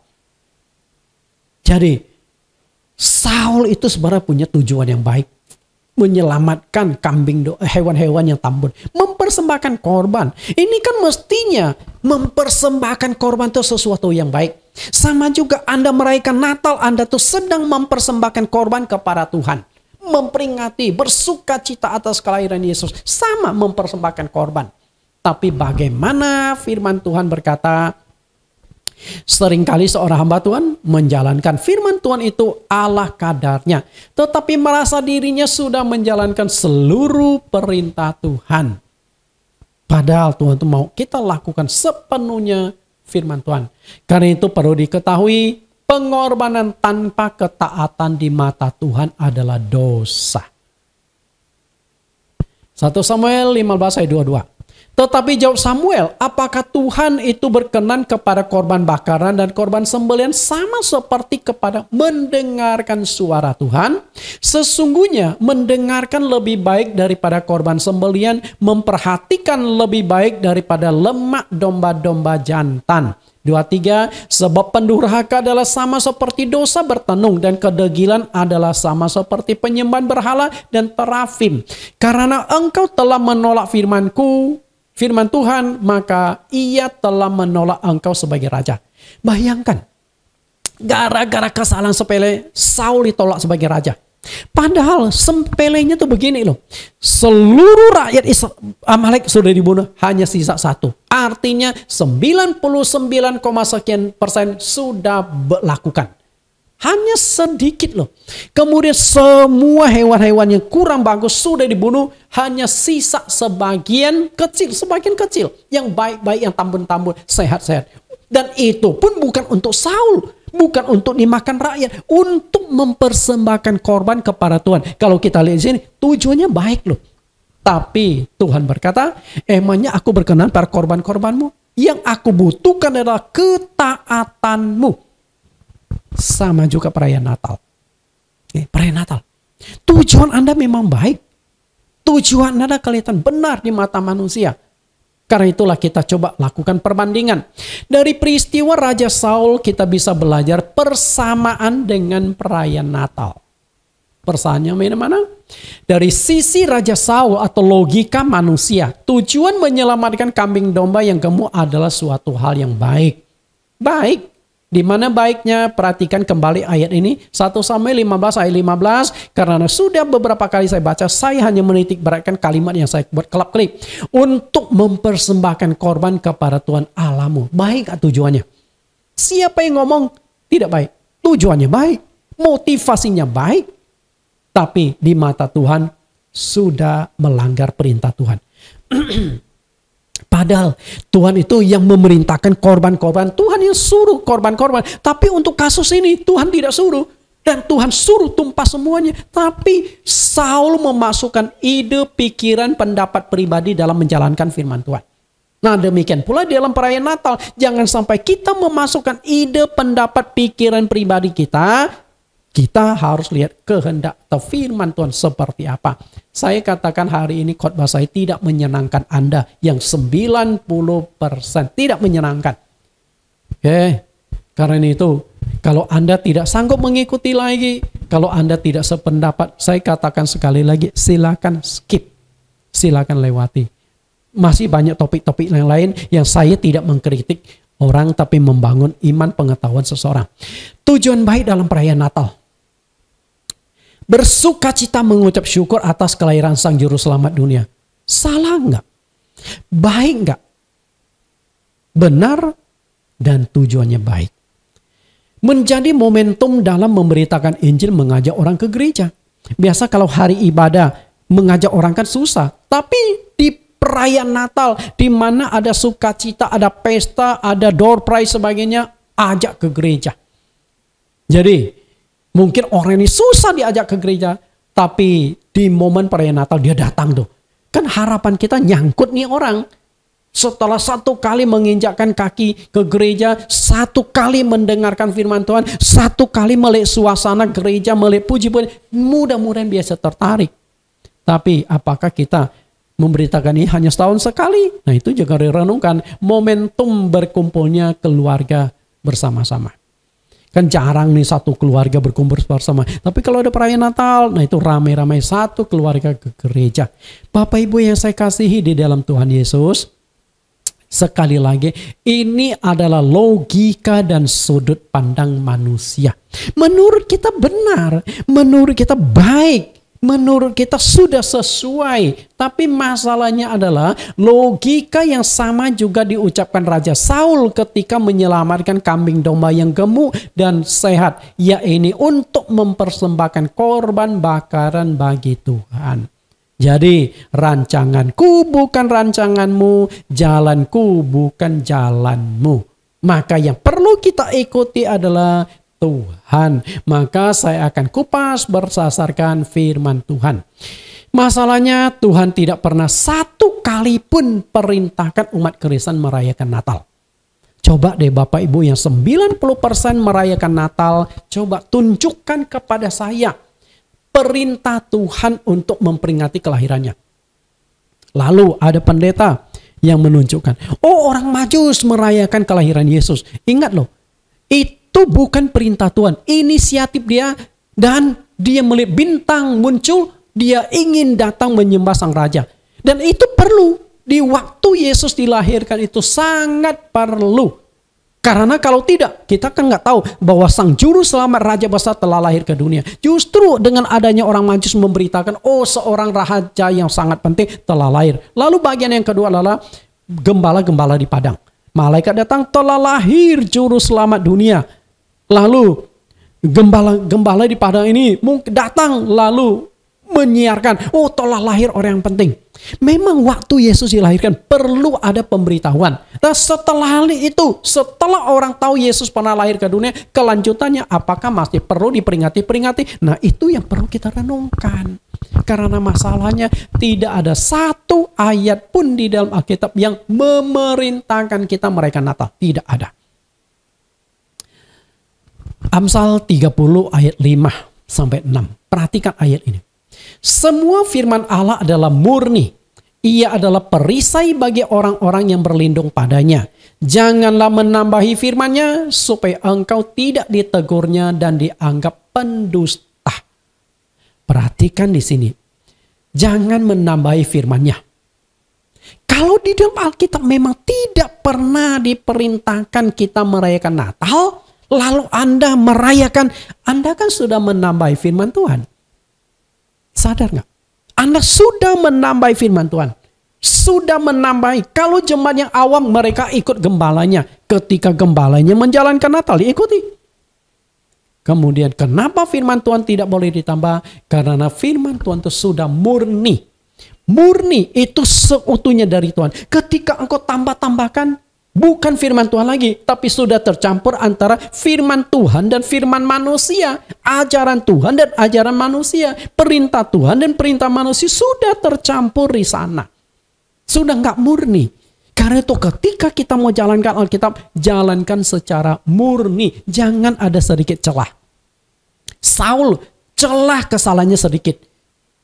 Jadi Saul itu sebenarnya punya tujuan yang baik. Menyelamatkan hewan-hewan yang tambun. Mempersembahkan korban. Ini kan mestinya mempersembahkan korban itu sesuatu yang baik. Sama juga Anda merayakan Natal, Anda tuh sedang mempersembahkan korban kepada Tuhan. Memperingati, bersuka cita atas kelahiran Yesus. Sama mempersembahkan korban. Tapi bagaimana firman Tuhan berkata, seringkali seorang hamba Tuhan menjalankan firman Tuhan itu ala kadarnya. Tetapi merasa dirinya sudah menjalankan seluruh perintah Tuhan. Padahal Tuhan itu mau kita lakukan sepenuhnya firman Tuhan. Karena itu perlu diketahui, pengorbanan tanpa ketaatan di mata Tuhan adalah dosa. 1 Samuel 15 ayat 22. Tetapi jawab Samuel, apakah Tuhan itu berkenan kepada korban bakaran dan korban sembelihan sama seperti kepada mendengarkan suara Tuhan? Sesungguhnya mendengarkan lebih baik daripada korban sembelihan, memperhatikan lebih baik daripada lemak domba-domba jantan. 2 23, sebab pendurhaka adalah sama seperti dosa bertenung dan kedegilan adalah sama seperti penyembahan berhala dan terafim. Karena engkau telah menolak firman Tuhan, maka ia telah menolak engkau sebagai raja. Bayangkan, gara-gara kesalahan sepele, Saul ditolak sebagai raja. Padahal sepelenya tuh begini loh. Seluruh rakyat Amalek sudah dibunuh, hanya sisa satu. Artinya 99, sekian persen sudah melakukan. Hanya sedikit loh. Kemudian semua hewan-hewan yang kurang bagus sudah dibunuh, hanya sisa sebagian kecil. Yang baik-baik, yang tambun-tambun, sehat-sehat. Dan itu pun bukan untuk Saul. Bukan untuk dimakan rakyat, untuk mempersembahkan korban kepada Tuhan. Kalau kita lihat di sini, tujuannya baik loh. Tapi Tuhan berkata, emangnya aku berkenan pada korban-korbanmu? Yang aku butuhkan adalah ketaatanmu. Sama juga perayaan Natal. Perayaan Natal. Tujuan Anda memang baik. Tujuan Anda kelihatan benar di mata manusia. Karena itulah kita coba lakukan perbandingan. Dari peristiwa Raja Saul kita bisa belajar persamaan dengan perayaan Natal. Persamaannya mana? Dari sisi Raja Saul atau logika manusia, tujuan menyelamatkan kambing domba yang gemuk adalah suatu hal yang baik. Baik. Di mana baiknya? Perhatikan kembali ayat ini. 1 Samuel 15 ayat 15. Karena sudah beberapa kali saya baca, saya hanya menitik beratkan kalimat yang saya buat kelap-kelip. Untuk mempersembahkan korban kepada Tuhan Allahmu. Baik tujuannya. Siapa yang ngomong tidak baik? Tujuannya baik. Motivasinya baik. Tapi di mata Tuhan sudah melanggar perintah Tuhan. Padahal Tuhan itu yang memerintahkan korban-korban. Tuhan yang suruh korban-korban. Tapi untuk kasus ini Tuhan tidak suruh. Dan Tuhan suruh tumpah semuanya. Tapi Saul memasukkan ide, pikiran, pendapat pribadi dalam menjalankan firman Tuhan. Nah demikian pula dalam perayaan Natal. Jangan sampai kita memasukkan ide, pendapat, pikiran pribadi kita. Kita harus lihat kehendak atau firman Tuhan seperti apa. Saya katakan hari ini khotbah saya tidak menyenangkan Anda yang 90%. Tidak menyenangkan. Oke. Karena itu, kalau Anda tidak sanggup mengikuti lagi, kalau Anda tidak sependapat, saya katakan sekali lagi, silakan skip. Silakan lewati. Masih banyak topik-topik yang lain yang saya tidak mengkritik orang, tapi membangun iman pengetahuan seseorang. Tujuan baik dalam perayaan Natal. Bersukacita mengucap syukur atas kelahiran Sang Juru Selamat dunia. Salah enggak? Baik enggak? Benar dan tujuannya baik. Menjadi momentum dalam memberitakan Injil, mengajak orang ke gereja. Biasa kalau hari ibadah mengajak orang kan susah. Tapi di perayaan Natal, di mana ada sukacita, ada pesta, ada door prize sebagainya, ajak ke gereja. Jadi mungkin orang ini susah diajak ke gereja, tapi di momen perayaan Natal dia datang tuh. Kan harapan kita nyangkut nih orang. Setelah satu kali menginjakkan kaki ke gereja, satu kali mendengarkan firman Tuhan, satu kali melihat suasana gereja, melihat puji-pujian, mudah-mudahan biasa tertarik. Tapi apakah kita memberitakan ini hanya setahun sekali? Nah itu juga direnungkan, momentum berkumpulnya keluarga bersama-sama. Kan jarang nih satu keluarga berkumpul bersama. Tapi kalau ada perayaan Natal, nah itu ramai-ramai satu keluarga ke gereja. Bapak Ibu yang saya kasihi di dalam Tuhan Yesus, sekali lagi ini adalah logika dan sudut pandang manusia. Menurut kita benar, menurut kita baik, menurut kita sudah sesuai. Tapi masalahnya adalah logika yang sama juga diucapkan Raja Saul ketika menyelamatkan kambing domba yang gemuk dan sehat, yaitu untuk mempersembahkan korban bakaran bagi Tuhan. Jadi rancanganku bukan rancanganmu, jalanku bukan jalanmu. Maka yang perlu kita ikuti adalah Tuhan. Maka saya akan kupas bersasarkan firman Tuhan. Masalahnya Tuhan tidak pernah satu kali pun perintahkan umat Kristen merayakan Natal. Coba deh Bapak Ibu yang 90% merayakan Natal, coba tunjukkan kepada saya perintah Tuhan untuk memperingati kelahirannya. Lalu ada pendeta yang menunjukkan. Oh, orang Majus merayakan kelahiran Yesus. Ingat loh, itu bukan perintah Tuhan. Inisiatif dia, dan dia melihat bintang muncul, dia ingin datang menyembah sang raja. Dan itu perlu. Di waktu Yesus dilahirkan itu sangat perlu. Karena kalau tidak, kita kan nggak tahu bahwa sang juru selamat raja besar telah lahir ke dunia. Justru dengan adanya orang Majus memberitakan, oh seorang raja yang sangat penting telah lahir. Lalu bagian yang kedua adalah gembala-gembala di padang. Malaikat datang, telah lahir juru selamat dunia. Lalu gembala di padang ini datang lalu menyiarkan, oh telah lahir orang yang penting. Memang waktu Yesus dilahirkan perlu ada pemberitahuan. Nah setelah itu, setelah orang tahu Yesus pernah lahir ke dunia, kelanjutannya apakah masih perlu diperingati? Nah itu yang perlu kita renungkan. Karena masalahnya tidak ada satu ayat pun di dalam Alkitab yang memerintahkan kita merayakan Natal. Tidak ada. Amsal 30 ayat 5 sampai 6. Perhatikan ayat ini. Semua firman Allah adalah murni. Ia adalah perisai bagi orang-orang yang berlindung padanya. Janganlah menambahi firman-Nya supaya engkau tidak ditegurnya dan dianggap pendusta. Perhatikan di sini. Jangan menambahi firman-Nya. Kalau di dalam Alkitab memang tidak pernah diperintahkan kita merayakan Natal, lalu Anda merayakan, Anda kan sudah menambahi firman Tuhan. Sadar nggak? Anda sudah menambahi firman Tuhan. Sudah menambahi. Kalau jemaat yang awam mereka ikut gembalanya. Ketika gembalanya menjalankan Natal diikuti. Kemudian kenapa firman Tuhan tidak boleh ditambah? Karena firman Tuhan itu sudah murni. Murni itu seutuhnya dari Tuhan. Ketika engkau tambah-tambahkan, bukan firman Tuhan lagi, tapi sudah tercampur antara firman Tuhan dan firman manusia. Ajaran Tuhan dan ajaran manusia. Perintah Tuhan dan perintah manusia sudah tercampur di sana. Sudah nggak murni. Karena itu ketika kita mau jalankan Alkitab, jalankan secara murni. Jangan ada sedikit celah. Saul, celah kesalahannya sedikit.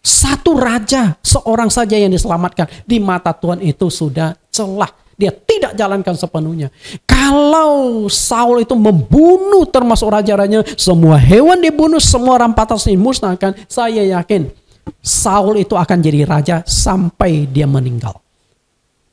Satu raja, seorang saja yang diselamatkan. Di mata Tuhan itu sudah celah. Dia tidak jalankan sepenuhnya. Kalau Saul itu membunuh termasuk raja-rajanya, semua hewan dibunuh, semua rampasan dimusnahkan, saya yakin Saul itu akan jadi raja sampai dia meninggal.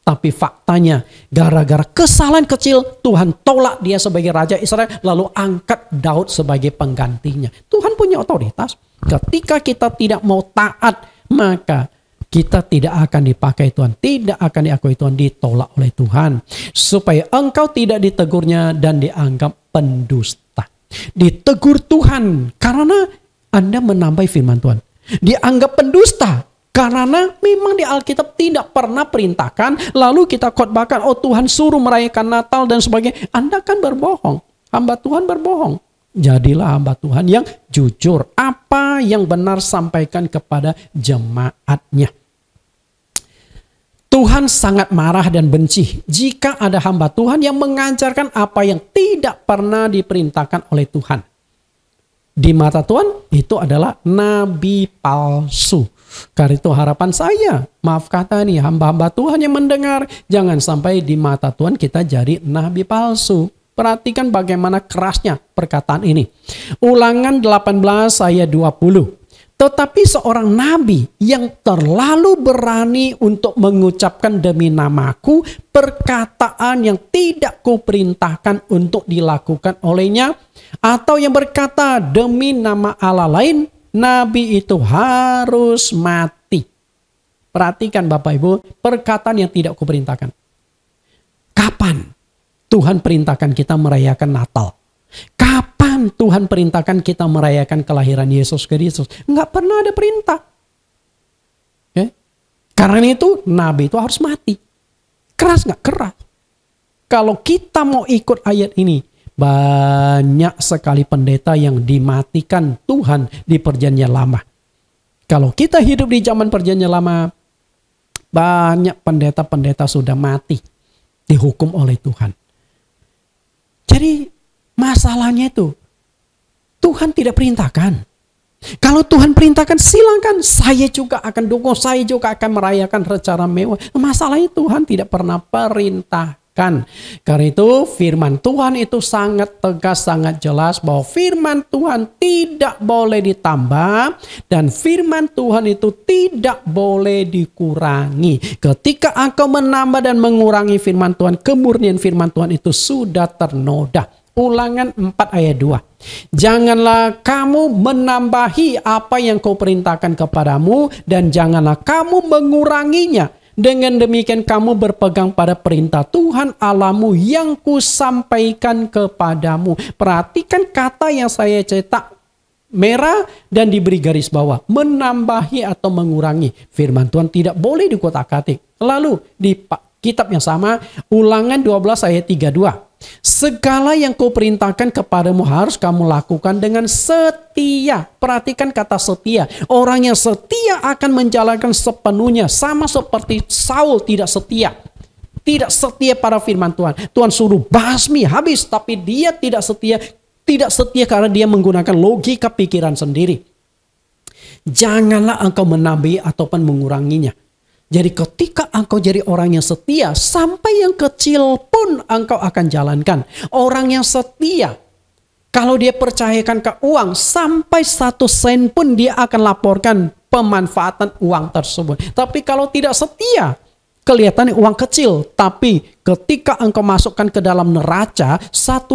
Tapi faktanya, gara-gara kesalahan kecil, Tuhan tolak dia sebagai raja Israel, lalu angkat Daud sebagai penggantinya. Tuhan punya otoritas. Ketika kita tidak mau taat, maka kita tidak akan dipakai Tuhan, tidak akan diakui Tuhan, ditolak oleh Tuhan. Supaya engkau tidak ditegurnya dan dianggap pendusta. Ditegur Tuhan karena Anda menambahi firman Tuhan. Dianggap pendusta karena memang di Alkitab tidak pernah perintahkan. Lalu kita khotbahkan, oh Tuhan suruh merayakan Natal dan sebagainya. Anda kan berbohong. Hamba Tuhan berbohong. Jadilah hamba Tuhan yang jujur. Apa yang benar sampaikan kepada jemaatnya. Tuhan sangat marah dan benci jika ada hamba Tuhan yang mengajarkan apa yang tidak pernah diperintahkan oleh Tuhan. Di mata Tuhan itu adalah nabi palsu. Karena itu harapan saya, maaf kata nih hamba-hamba Tuhan yang mendengar, jangan sampai di mata Tuhan kita jadi nabi palsu. Perhatikan bagaimana kerasnya perkataan ini. Ulangan 18 ayat 20. Tetapi seorang nabi yang terlalu berani untuk mengucapkan demi namaku perkataan yang tidak kuperintahkan untuk dilakukan olehnya, atau yang berkata demi nama Allah lain, nabi itu harus mati. Perhatikan Bapak Ibu, perkataan yang tidak kuperintahkan. Kapan Tuhan perintahkan kita merayakan Natal? Kapan Tuhan perintahkan kita merayakan kelahiran Yesus Kristus? Enggak pernah ada perintah. Okay? Karena itu nabi itu harus mati. Keras nggak? Keras. Kalau kita mau ikut ayat ini, banyak sekali pendeta yang dimatikan Tuhan di perjanjian lama. Kalau kita hidup di zaman perjanjian lama, banyak pendeta-pendeta sudah mati, dihukum oleh Tuhan. Jadi masalahnya itu, Tuhan tidak perintahkan. Kalau Tuhan perintahkan silakan, saya juga akan dukung, saya juga akan merayakan secara mewah. Masalahnya Tuhan tidak pernah perintahkan. Karena itu firman Tuhan itu sangat tegas, sangat jelas bahwa firman Tuhan tidak boleh ditambah dan firman Tuhan itu tidak boleh dikurangi. Ketika engkau menambah dan mengurangi firman Tuhan, kemurnian firman Tuhan itu sudah ternoda. Ulangan 4 ayat 2. Janganlah kamu menambahi apa yang kau perintahkan kepadamu dan janganlah kamu menguranginya. Dengan demikian kamu berpegang pada perintah Tuhan Allahmu yang kusampaikan kepadamu. Perhatikan kata yang saya cetak merah dan diberi garis bawah. Menambahi atau mengurangi. Firman Tuhan tidak boleh dikotak-katik. Lalu di kitab yang sama, Ulangan 12 ayat 32. Segala yang kau perintahkan kepadamu harus kamu lakukan dengan setia. Perhatikan kata setia. Orang yang setia akan menjalankan sepenuhnya. Sama seperti Saul tidak setia. Tidak setia pada firman Tuhan. Tuhan suruh basmi habis. Tapi dia tidak setia. Tidak setia karena dia menggunakan logika pikiran sendiri. Janganlah engkau menambahi ataupun menguranginya. Jadi ketika engkau jadi orang yang setia, sampai yang kecil pun engkau akan jalankan. Orang yang setia, kalau dia percayakan ke uang, sampai 1 sen pun dia akan laporkan pemanfaatan uang tersebut. Tapi kalau tidak setia, kelihatannya uang kecil. Tapi ketika engkau masukkan ke dalam neraca, 1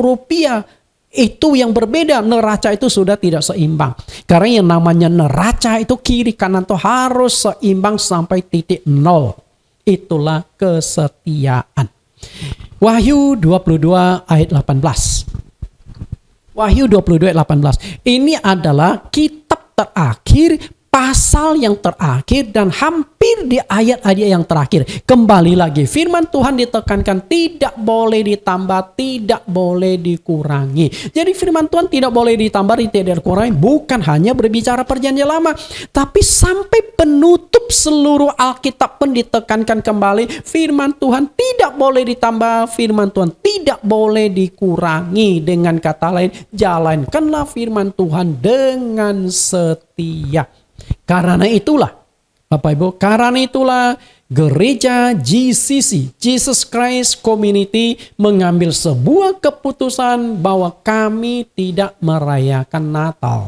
rupiah, itu yang berbeda. Neraca itu sudah tidak seimbang. Karena yang namanya neraca itu kiri kanan itu harus seimbang sampai titik 0. Itulah kesetiaan. Wahyu 22 ayat 18. Wahyu 22 ayat 18. Ini adalah kitab terakhir, pasal yang terakhir dan hampir di ayat-ayat yang terakhir. Kembali lagi firman Tuhan ditekankan tidak boleh ditambah, tidak boleh dikurangi. Jadi firman Tuhan tidak boleh ditambah, tidak dikurangi. Bukan hanya berbicara perjanjian lama, tapi sampai penutup seluruh Alkitab pun ditekankan kembali. Firman Tuhan tidak boleh ditambah, firman Tuhan tidak boleh dikurangi. Dengan kata lain, jalankanlah firman Tuhan dengan setia. Karena itulah, Bapak Ibu, karena itulah gereja GCC, Jesus Christ Community, mengambil sebuah keputusan bahwa kami tidak merayakan Natal.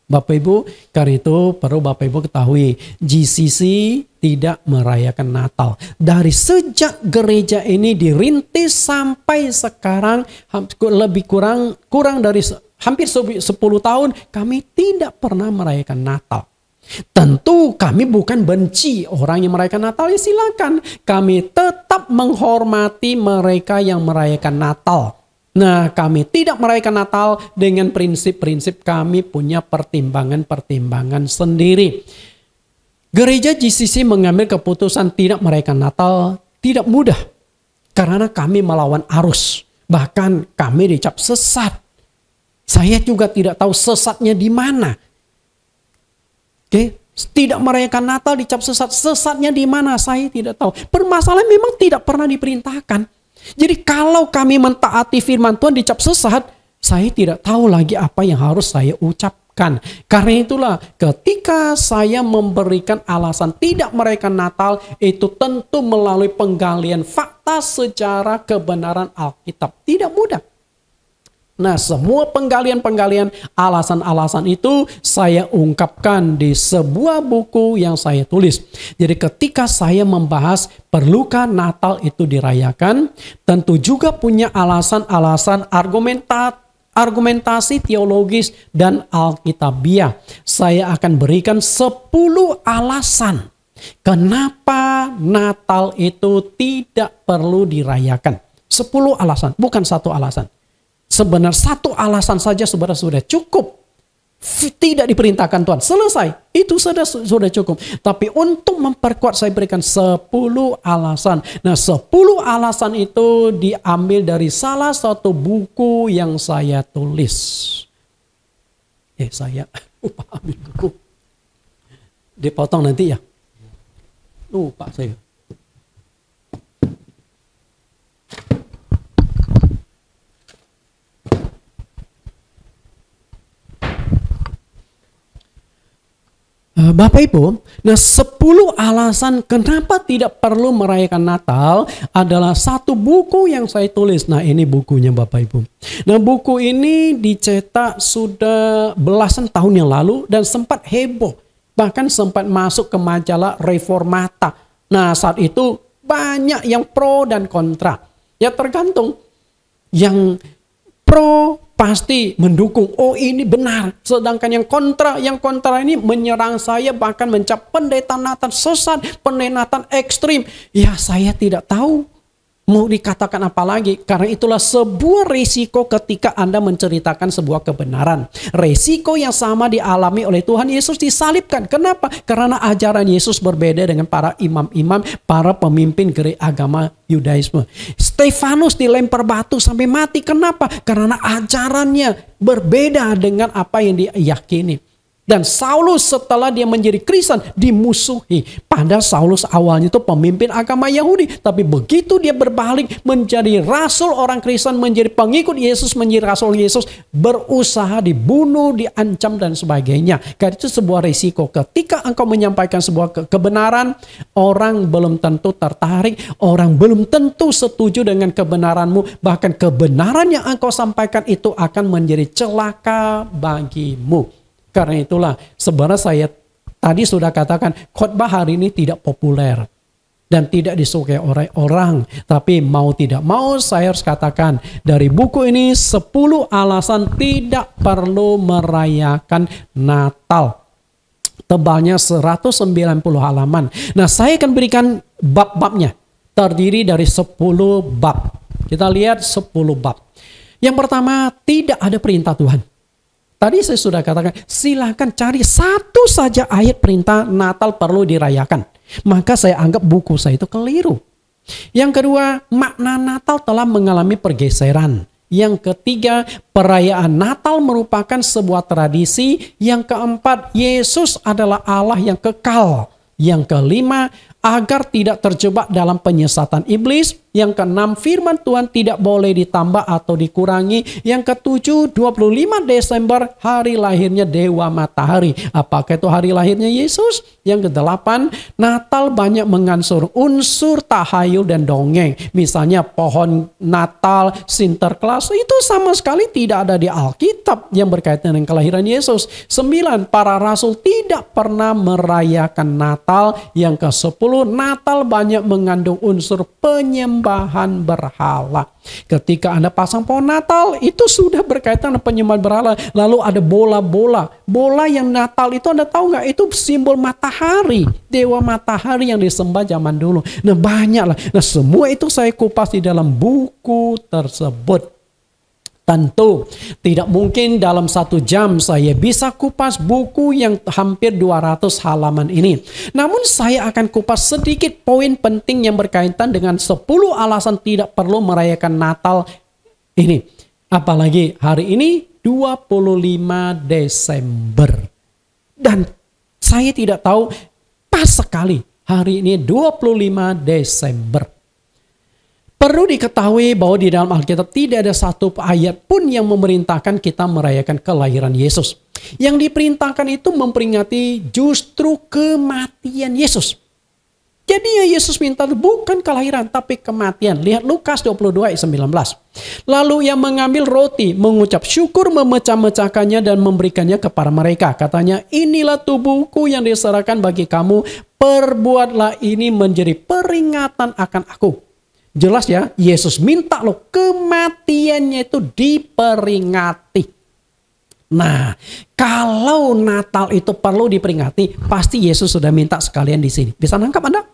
Bapak Ibu, karena itu perlu Bapak Ibu ketahui, GCC tidak merayakan Natal. Dari sejak gereja ini dirintis sampai sekarang, lebih kurang dari hampir 10 tahun kami tidak pernah merayakan Natal. Tentu kami bukan benci orang yang merayakan Natal, ya silakan. Kami tetap menghormati mereka yang merayakan Natal. Nah, kami tidak merayakan Natal dengan prinsip-prinsip kami punya pertimbangan-pertimbangan sendiri. Gereja GCC mengambil keputusan tidak merayakan Natal tidak mudah. Karena kami melawan arus. Bahkan kami dicap sesat. Saya juga tidak tahu sesatnya di mana. Oke, tidak merayakan Natal dicap sesat. Sesatnya di mana? Saya tidak tahu. Permasalahan memang tidak pernah diperintahkan. Jadi kalau kami mentaati firman Tuhan dicap sesat, saya tidak tahu lagi apa yang harus saya ucapkan. Karena itulah ketika saya memberikan alasan tidak merayakan Natal, itu tentu melalui penggalian fakta secara kebenaran Alkitab. Tidak mudah. Nah, semua penggalian-penggalian alasan-alasan itu saya ungkapkan di sebuah buku yang saya tulis. Jadi ketika saya membahas perlukah Natal itu dirayakan, tentu juga punya alasan-alasan argumentasi teologis dan alkitabiah. Saya akan berikan 10 alasan kenapa Natal itu tidak perlu dirayakan. 10 alasan, bukan 1 alasan. Sebenarnya 1 alasan saja sebenarnya sudah cukup. Tidak diperintahkan Tuhan. Selesai. Itu sudah cukup. Tapi untuk memperkuat saya berikan 10 alasan. Nah, 10 alasan itu diambil dari salah satu buku yang saya tulis. Saya lupa ambil buku. Dipotong nanti ya. Lupa saya. Bapak Ibu, nah 10 alasan kenapa tidak perlu merayakan Natal adalah satu buku yang saya tulis. Nah ini bukunya Bapak Ibu. Nah buku ini dicetak sudah belasan tahun yang lalu dan sempat heboh. Bahkan sempat masuk ke majalah Reformata. Nah saat itu banyak yang pro dan kontra. Ya tergantung. Yang pro pasti mendukung, oh ini benar. Sedangkan yang kontra ini menyerang saya, bahkan mencap pendeta Nathan sesat, pendeta Nathan ekstrim. Ya saya tidak tahu mau dikatakan apa lagi. Karena itulah sebuah risiko ketika Anda menceritakan sebuah kebenaran. Risiko yang sama dialami oleh Tuhan Yesus disalibkan. Kenapa? Karena ajaran Yesus berbeda dengan para imam-imam, para pemimpin agama Yudaisme. Stefanus dilempar batu sampai mati. Kenapa? Karena ajarannya berbeda dengan apa yang diyakini. Dan Saulus setelah dia menjadi Kristen dimusuhi. Padahal Saulus awalnya itu pemimpin agama Yahudi. Tapi begitu dia berbalik menjadi rasul orang Kristen, menjadi pengikut Yesus, menjadi rasul Yesus, berusaha dibunuh, diancam dan sebagainya. Karena itu sebuah risiko. Ketika engkau menyampaikan sebuah kebenaran, orang belum tentu tertarik, orang belum tentu setuju dengan kebenaranmu. Bahkan kebenaran yang engkau sampaikan itu akan menjadi celaka bagimu. Karena itulah sebenarnya saya tadi sudah katakan khotbah hari ini tidak populer dan tidak disukai oleh orang. Tapi mau tidak mau saya harus katakan dari buku ini 10 alasan tidak perlu merayakan Natal. Tebalnya 190 halaman. Nah saya akan berikan bab-babnya. Terdiri dari 10 bab. Kita lihat 10 bab. Yang pertama, tidak ada perintah Tuhan. Tadi saya sudah katakan, silakan cari satu saja ayat perintah Natal perlu dirayakan. Maka saya anggap buku saya itu keliru. Yang kedua, makna Natal telah mengalami pergeseran. Yang ketiga, perayaan Natal merupakan sebuah tradisi. Yang keempat, Yesus adalah Allah yang kekal. Yang kelima, agar tidak terjebak dalam penyesatan iblis. Yang keenam, firman Tuhan tidak boleh ditambah atau dikurangi. Yang ketujuh, 25 Desember hari lahirnya Dewa Matahari. Apakah itu hari lahirnya Yesus? Yang kedelapan, Natal banyak mengandung unsur tahayul dan dongeng. Misalnya pohon Natal, Sinterklas, itu sama sekali tidak ada di Alkitab yang berkaitan dengan kelahiran Yesus. 9, para rasul tidak pernah merayakan Natal. Yang ke-10, Natal banyak mengandung unsur penyembahan berhala. Ketika Anda pasang pohon Natal, itu sudah berkaitan dengan penyembahan berhala. Lalu ada bola-bola. Bola yang Natal itu Anda tahu nggak? Itu simbol matahari. Dewa matahari yang disembah zaman dulu. Nah banyaklah. Nah semua itu saya kupas di dalam buku tersebut. Tentu tidak mungkin dalam 1 jam saya bisa kupas buku yang hampir 200 halaman ini. Namun saya akan kupas sedikit poin penting yang berkaitan dengan 10 alasan tidak perlu merayakan Natal ini. Apalagi hari ini 25 Desember. Dan saya tidak tahu pas sekali hari ini 25 Desember. Perlu diketahui bahwa di dalam Alkitab tidak ada satu ayat pun yang memerintahkan kita merayakan kelahiran Yesus. Yang diperintahkan itu memperingati justru kematian Yesus. Jadi ya Yesus minta bukan kelahiran tapi kematian. Lihat Lukas 22 ayat 19. Lalu ia mengambil roti, mengucap syukur, memecah-mecahkannya dan memberikannya kepada mereka. Katanya, inilah tubuhku yang diserahkan bagi kamu. Perbuatlah ini menjadi peringatan akan aku. Jelas ya, Yesus minta loh kematiannya itu diperingati. Nah, kalau Natal itu perlu diperingati, pasti Yesus sudah minta sekalian di sini. Bisa nangkap Anda?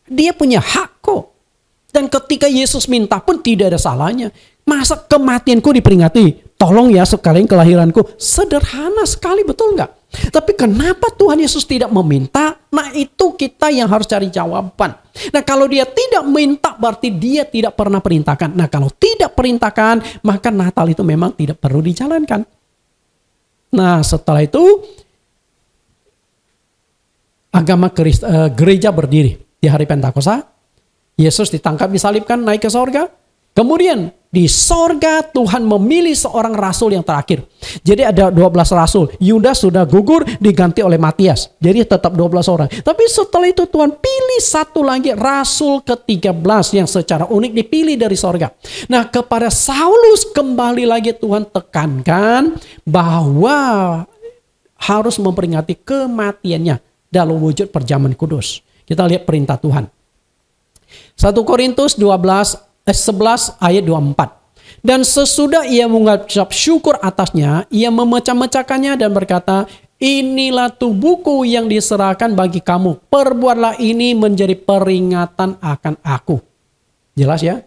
Dia punya hak kok. Dan ketika Yesus minta pun tidak ada salahnya. Masa kematianku diperingati? Tolong ya sekalian kelahiranku. Sederhana sekali, betul nggak? Tapi kenapa Tuhan Yesus tidak meminta? Nah itu kita yang harus cari jawaban. Nah kalau dia tidak minta berarti dia tidak pernah perintahkan. Nah kalau tidak perintahkan maka Natal itu memang tidak perlu dijalankan. Nah setelah itu gereja berdiri di hari Pentakosta. Yesus ditangkap, disalibkan, naik ke sorga. Kemudian Di sorga Tuhan memilih seorang rasul yang terakhir. Jadi ada 12 rasul. Yudas sudah gugur diganti oleh Matias. Jadi tetap 12 orang. Tapi setelah itu Tuhan pilih satu lagi rasul ke-13 yang secara unik dipilih dari sorga. Nah, kepada Saulus kembali lagi Tuhan tekankan bahwa harus memperingati kematiannya dalam wujud perjamuan kudus. Kita lihat perintah Tuhan. 1 Korintus 11 ayat 24. Dan sesudah ia mengucap syukur atasnya, ia memecah-mecahkannya dan berkata, inilah tubuhku yang diserahkan bagi kamu. Perbuatlah ini menjadi peringatan akan aku. Jelas ya?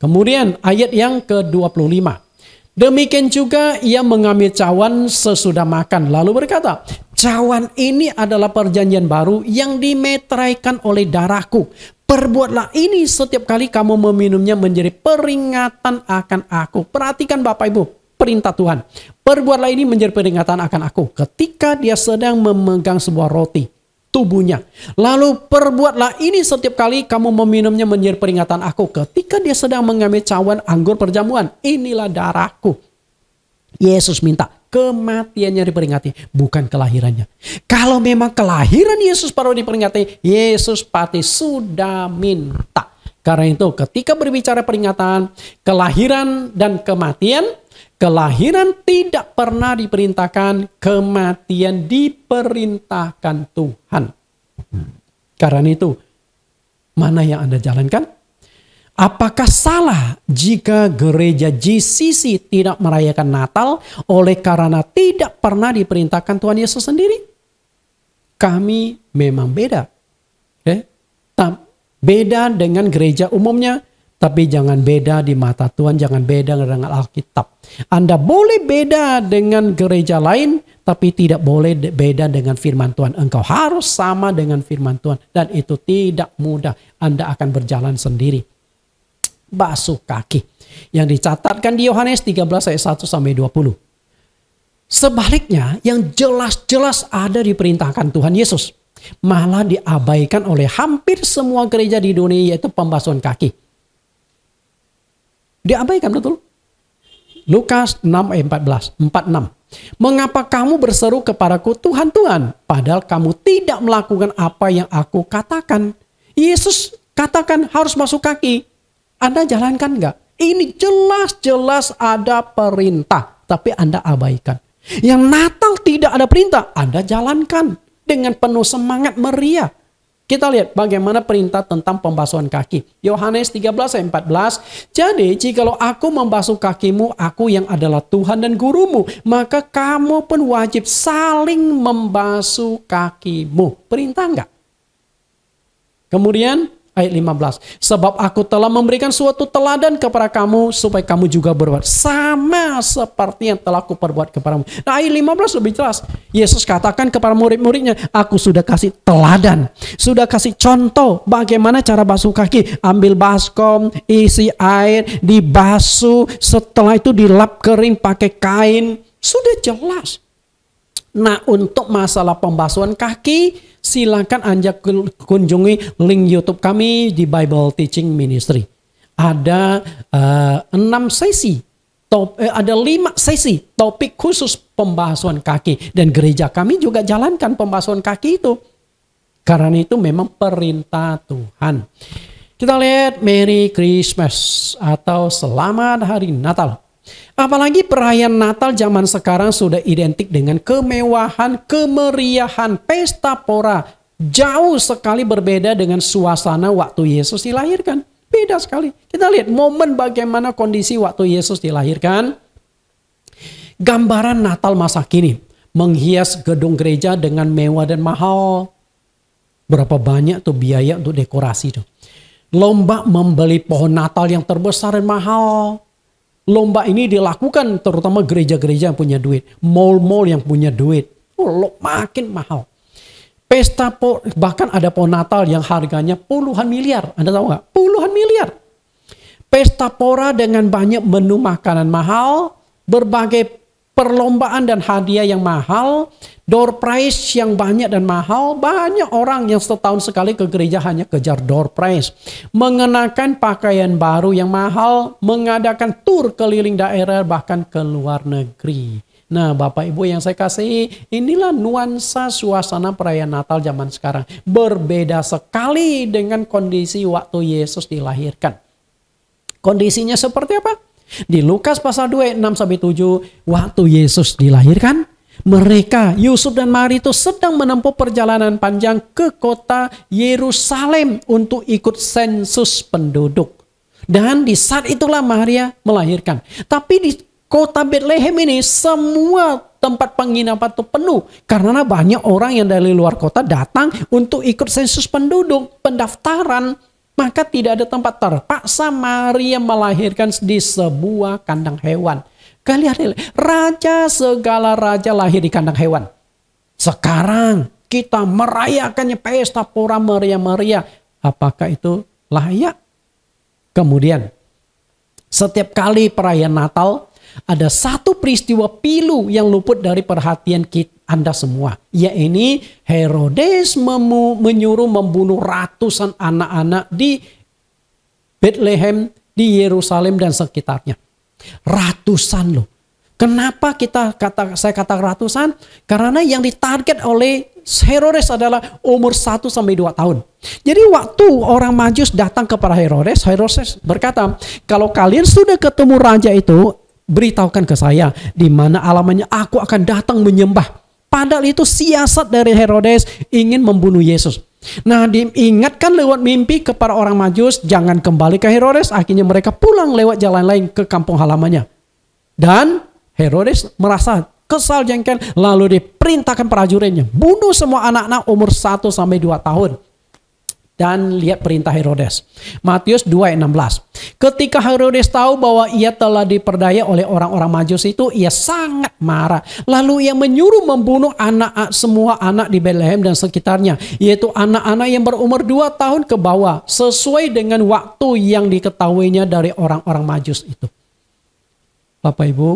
Kemudian ayat yang ke-25. Demikian juga ia mengambil cawan sesudah makan. Lalu berkata, cawan ini adalah perjanjian baru yang dimeteraikan oleh darahku. Perbuatlah ini setiap kali kamu meminumnya menjadi peringatan akan aku. Perhatikan Bapak Ibu, perintah Tuhan. Perbuatlah ini menjadi peringatan akan aku. Ketika dia sedang memegang sebuah roti, tubuhnya. Lalu perbuatlah ini setiap kali kamu meminumnya menjadi peringatan aku. Ketika dia sedang mengambil cawan anggur perjamuan, inilah darahku. Yesus minta kematiannya diperingati, bukan kelahirannya. Kalau memang kelahiran Yesus perlu diperingati, Yesus pasti sudah minta. Karena itu ketika berbicara peringatan kelahiran dan kematian, kelahiran tidak pernah diperintahkan, kematian diperintahkan Tuhan. Karena itu, mana yang Anda jalankan? Apakah salah jika gereja GCC tidak merayakan Natal oleh karena tidak pernah diperintahkan Tuhan Yesus sendiri? Kami memang beda. Beda dengan gereja umumnya, tapi jangan beda di mata Tuhan, jangan beda dengan Alkitab. Anda boleh beda dengan gereja lain, tapi tidak boleh beda dengan firman Tuhan. Engkau harus sama dengan firman Tuhan, dan itu tidak mudah. Anda akan berjalan sendiri. Basuh kaki yang dicatatkan di Yohanes 13 ayat 1 sampai 20. Sebaliknya yang jelas-jelas ada diperintahkan Tuhan Yesus malah diabaikan oleh hampir semua gereja di dunia, yaitu pembasuhan kaki. Diabaikan betul. Lukas 6 ayat 46. Mengapa kamu berseru kepadaku Tuhan, Tuhan, padahal kamu tidak melakukan apa yang aku katakan? Yesus katakan harus basuh kaki. Anda jalankan enggak? Ini jelas-jelas ada perintah, tapi Anda abaikan. Yang Natal tidak ada perintah, Anda jalankan dengan penuh semangat meriah. Kita lihat bagaimana perintah tentang pembasuhan kaki. Yohanes 13 ayat 14. Jadi jikalau aku membasuh kakimu, aku yang adalah Tuhan dan gurumu, maka kamu pun wajib saling membasuh kakimu. Perintah enggak? Kemudian ayat 15. Sebab aku telah memberikan suatu teladan kepada kamu supaya kamu juga berbuat sama seperti yang telah aku perbuat kepadamu. Nah, ayat 15 lebih jelas. Yesus katakan kepada murid-muridnya, aku sudah kasih teladan, sudah kasih contoh bagaimana cara basuh kaki. Ambil baskom, isi air, dibasuh, setelah itu dilap kering pakai kain. Sudah jelas. Nah, untuk masalah pembasuhan kaki, silakan Anda kunjungi link YouTube kami di Bible Teaching Ministry. Ada 6 sesi, ada 5 sesi topik khusus pembasuhan kaki. Dan gereja kami juga jalankan pembasuhan kaki itu. Karena itu memang perintah Tuhan. Kita lihat Merry Christmas atau Selamat Hari Natal. Apalagi perayaan Natal zaman sekarang sudah identik dengan kemewahan, kemeriahan, pesta pora. Jauh sekali berbeda dengan suasana waktu Yesus dilahirkan. Beda sekali. Kita lihat momen bagaimana kondisi waktu Yesus dilahirkan. Gambaran Natal masa kini. Menghias gedung gereja dengan mewah dan mahal. Berapa banyak tuh biaya untuk dekorasi tuh. Lomba membeli pohon Natal yang terbesar dan mahal. Lomba ini dilakukan terutama gereja-gereja yang punya duit. Mall-mall yang punya duit. Makin mahal. Pesta bahkan ada pohon Natal yang harganya puluhan miliar. Anda tahu nggak? Puluhan miliar. Pesta pora dengan banyak menu makanan mahal. Berbagai perlombaan dan hadiah yang mahal, door prize yang banyak dan mahal. Banyak orang yang setahun sekali ke gereja hanya kejar door prize. Mengenakan pakaian baru yang mahal, mengadakan tur keliling daerah bahkan ke luar negeri. Nah, Bapak Ibu yang saya kasihi, inilah nuansa suasana perayaan Natal zaman sekarang. Berbeda sekali dengan kondisi waktu Yesus dilahirkan. Kondisinya seperti apa? Di Lukas pasal 2, 6-7, waktu Yesus dilahirkan, mereka, Yusuf dan Maria itu sedang menempuh perjalanan panjang ke kota Yerusalem untuk ikut sensus penduduk. Dan di saat itulah Maria melahirkan. Tapi di kota Bethlehem ini semua tempat penginapan itu penuh. Karena banyak orang yang dari luar kota datang untuk ikut sensus penduduk, pendaftaran. Maka tidak ada tempat, terpaksa Maria melahirkan di sebuah kandang hewan. Kalian lihat, raja segala raja lahir di kandang hewan. Sekarang kita merayakannya pesta pora meriah-meriah. Apakah itu layak? Kemudian setiap kali perayaan Natal ada satu peristiwa pilu yang luput dari perhatian Anda semua. Yaitu Herodes menyuruh membunuh ratusan anak-anak di Bethlehem, di Yerusalem dan sekitarnya. Ratusan loh. Kenapa saya kata ratusan? Karena yang ditarget oleh Herodes adalah umur 1-2 tahun. Jadi waktu orang Majus datang kepada Herodes, Herodes berkata, kalau kalian sudah ketemu raja itu, beritahukan ke saya di mana alamatnya, aku akan datang menyembah. Padahal itu siasat dari Herodes ingin membunuh Yesus. Nah, diingatkan lewat mimpi kepada orang Majus, jangan kembali ke Herodes. Akhirnya mereka pulang lewat jalan lain ke kampung halamannya. Dan Herodes merasa kesal jengkel, lalu diperintahkan prajuritnya, bunuh semua anak-anak umur 1-2 tahun. Dan lihat perintah Herodes. Matius 2:16. Ketika Herodes tahu bahwa ia telah diperdaya oleh orang-orang Majus itu, ia sangat marah. Lalu ia menyuruh membunuh semua anak di Bethlehem dan sekitarnya, yaitu anak-anak yang berumur 2 tahun ke bawah, sesuai dengan waktu yang diketahuinya dari orang-orang Majus itu. Bapak Ibu,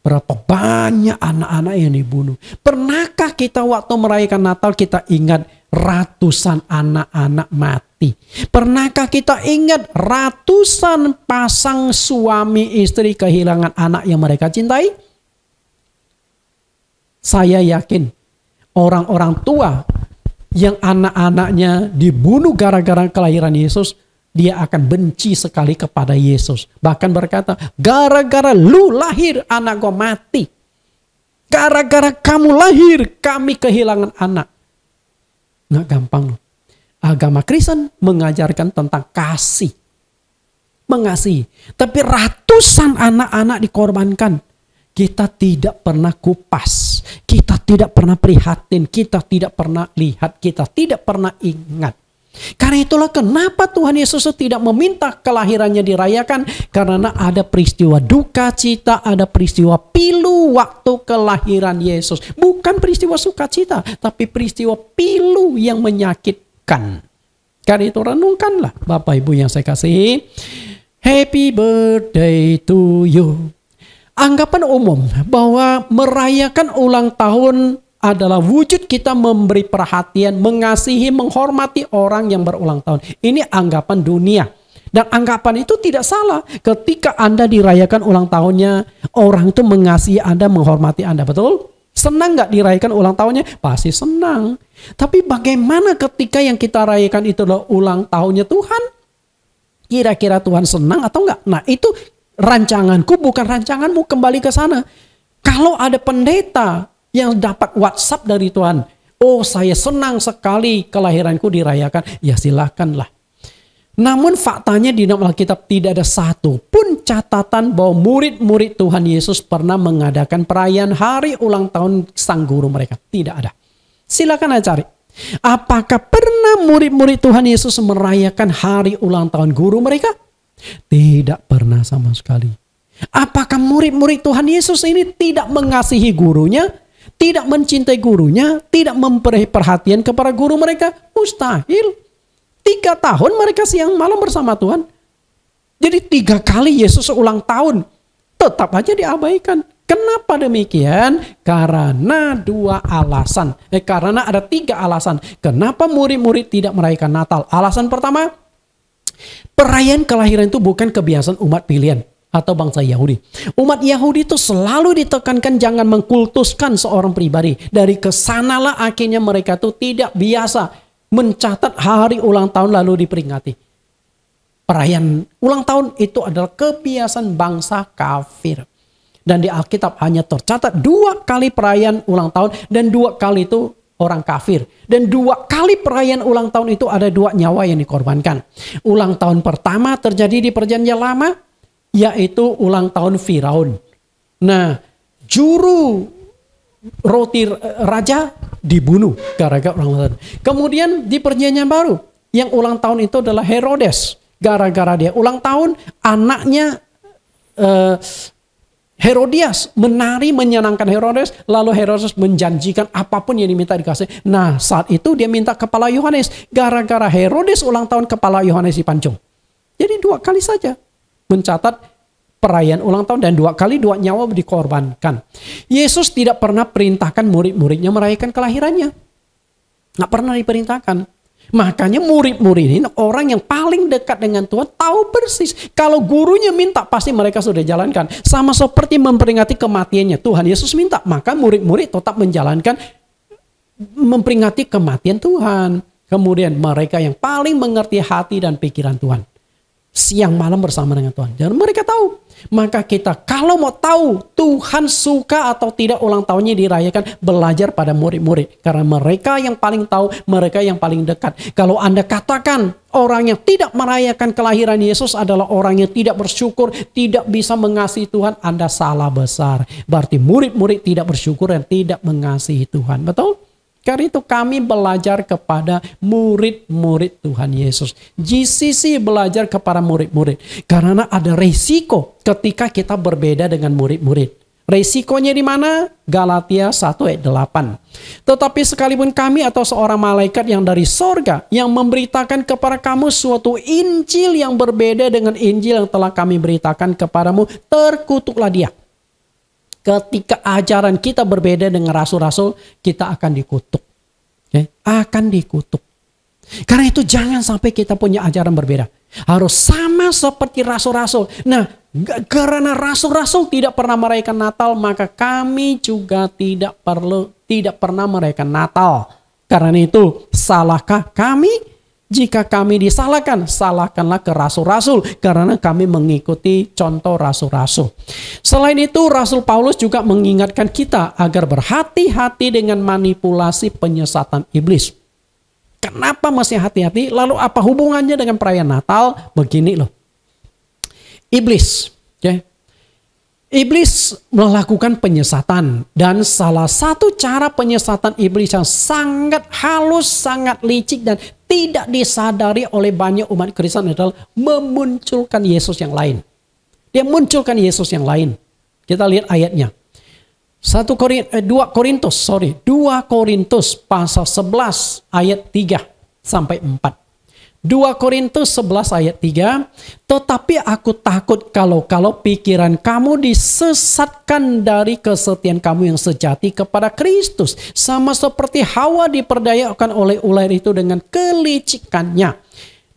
berapa banyak anak-anak yang dibunuh? Pernahkah kita waktu merayakan Natal kita ingat ratusan anak-anak mati? Pernahkah kita ingat ratusan pasang suami istri kehilangan anak yang mereka cintai? Saya yakin orang-orang tua yang anak-anaknya dibunuh gara-gara kelahiran Yesus, dia akan benci sekali kepada Yesus. Bahkan berkata, gara-gara lu lahir anak gua mati. Gara-gara kamu lahir kami kehilangan anak. Nggak gampang loh. Agama Kristen mengajarkan tentang kasih. Mengasihi. Tapi ratusan anak-anak dikorbankan. Kita tidak pernah kupas. Kita tidak pernah prihatin. Kita tidak pernah lihat. Kita tidak pernah ingat. Karena itulah kenapa Tuhan Yesus tidak meminta kelahirannya dirayakan. Karena ada peristiwa duka cita, ada peristiwa pilu waktu kelahiran Yesus. Bukan peristiwa sukacita, tapi peristiwa pilu yang menyakitkan. Karena itu renungkanlah Bapak Ibu yang saya kasihi. Happy birthday to you. Anggapan umum bahwa merayakan ulang tahun adalah wujud kita memberi perhatian, mengasihi, menghormati orang yang berulang tahun. Ini anggapan dunia. Dan anggapan itu tidak salah. Ketika Anda dirayakan ulang tahunnya, orang itu mengasihi Anda, menghormati Anda. Betul? Senang gak dirayakan ulang tahunnya? Pasti senang. Tapi bagaimana ketika yang kita rayakan itu adalah ulang tahunnya Tuhan? Kira-kira Tuhan senang atau enggak? Nah, itu rancanganku bukan rancanganmu, kembali ke sana. Kalau ada pendeta yang dapat WhatsApp dari Tuhan, oh saya senang sekali kelahiranku dirayakan, ya silakanlah. Namun faktanya di dalam Alkitab tidak ada satu pun catatan bahwa murid-murid Tuhan Yesus pernah mengadakan perayaan hari ulang tahun sang guru mereka. Tidak ada. Silakan aja cari. Apakah pernah murid-murid Tuhan Yesus merayakan hari ulang tahun guru mereka? Tidak pernah sama sekali. Apakah murid-murid Tuhan Yesus ini tidak mengasihi gurunya? Tidak mencintai gurunya, tidak memberi perhatian kepada guru mereka? Mustahil. 3 tahun mereka siang malam bersama Tuhan. Jadi 3 kali Yesus ulang tahun, tetap aja diabaikan. Kenapa demikian? Karena karena ada 3 alasan. Kenapa murid-murid tidak merayakan Natal? Alasan pertama, perayaan kelahiran itu bukan kebiasaan umat pilihan atau bangsa Yahudi. Umat Yahudi itu selalu ditekankan jangan mengkultuskan seorang pribadi. Dari kesanalah akhirnya mereka itu tidak biasa mencatat hari ulang tahun lalu diperingati. Perayaan ulang tahun itu adalah kebiasaan bangsa kafir. Dan di Alkitab hanya tercatat 2 kali perayaan ulang tahun dan 2 kali itu orang kafir. Dan 2 kali perayaan ulang tahun itu ada 2 nyawa yang dikorbankan. Ulang tahun pertama terjadi di Perjanjian Lama, yaitu ulang tahun Firaun. Nah, juru roti raja dibunuh gara-gara ulang tahun. Kemudian di Perjanjian Baru, yang ulang tahun itu adalah Herodes. Gara-gara dia ulang tahun, anaknya Herodias menari menyenangkan Herodes, lalu Herodes menjanjikan apapun yang diminta dikasih. Nah, saat itu dia minta kepala Yohanes. Gara-gara Herodes ulang tahun, kepala Yohanes dipancung. Jadi 2 kali saja mencatat perayaan ulang tahun dan 2 kali 2 nyawa dikorbankan. Yesus tidak pernah perintahkan murid-muridnya merayakan kelahirannya. Nggak pernah diperintahkan. Makanya murid-murid ini orang yang paling dekat dengan Tuhan tahu persis. Kalau gurunya minta pasti mereka sudah jalankan. Sama seperti memperingati kematiannya. Tuhan Yesus minta, maka murid-murid tetap menjalankan memperingati kematian Tuhan. Kemudian mereka yang paling mengerti hati dan pikiran Tuhan. Siang malam bersama dengan Tuhan. Dan mereka tahu. Maka kita kalau mau tahu Tuhan suka atau tidak ulang tahunnya dirayakan, belajar pada murid-murid. Karena mereka yang paling tahu, mereka yang paling dekat. Kalau Anda katakan orang yang tidak merayakan kelahiran Yesus adalah orang yang tidak bersyukur, tidak bisa mengasihi Tuhan, Anda salah besar. Berarti murid-murid tidak bersyukur dan tidak mengasihi Tuhan. Betul? Karena itu kami belajar kepada murid-murid Tuhan Yesus. GCC belajar kepada murid-murid. Karena ada resiko ketika kita berbeda dengan murid-murid. Resikonya di mana? Galatia 1 ayat 8. Tetapi sekalipun kami atau seorang malaikat yang dari sorga yang memberitakan kepada kamu suatu Injil yang berbeda dengan Injil yang telah kami beritakan kepadamu, terkutuklah dia. Ketika ajaran kita berbeda dengan rasul-rasul, kita akan dikutuk. Okay? Akan dikutuk. Karena itu jangan sampai kita punya ajaran berbeda. Harus sama seperti rasul-rasul. Nah, karena rasul-rasul tidak pernah merayakan Natal, maka kami juga tidak pernah merayakan Natal. Karena itu, salahkah kami? Jika kami disalahkan, salahkanlah ke rasul-rasul. Karena kami mengikuti contoh rasul-rasul. Selain itu, Rasul Paulus juga mengingatkan kita agar berhati-hati dengan manipulasi penyesatan iblis. Kenapa mesti hati-hati? Lalu apa hubungannya dengan perayaan Natal? Begini loh. Iblis. Okay? Iblis melakukan penyesatan. Dan salah satu cara penyesatan iblis yang sangat halus, sangat licik dan tidak disadari oleh banyak umat Kristen adalah memunculkan Yesus yang lain. Dia munculkan Yesus yang lain. Kita lihat ayatnya. 2 Korintus pasal 11 ayat 3 sampai 4. 2 Korintus 11 ayat 3. Tetapi aku takut kalau pikiran kamu disesatkan dari kesetiaan kamu yang sejati kepada Kristus. Sama seperti Hawa diperdayakan oleh ular itu dengan kelicikannya.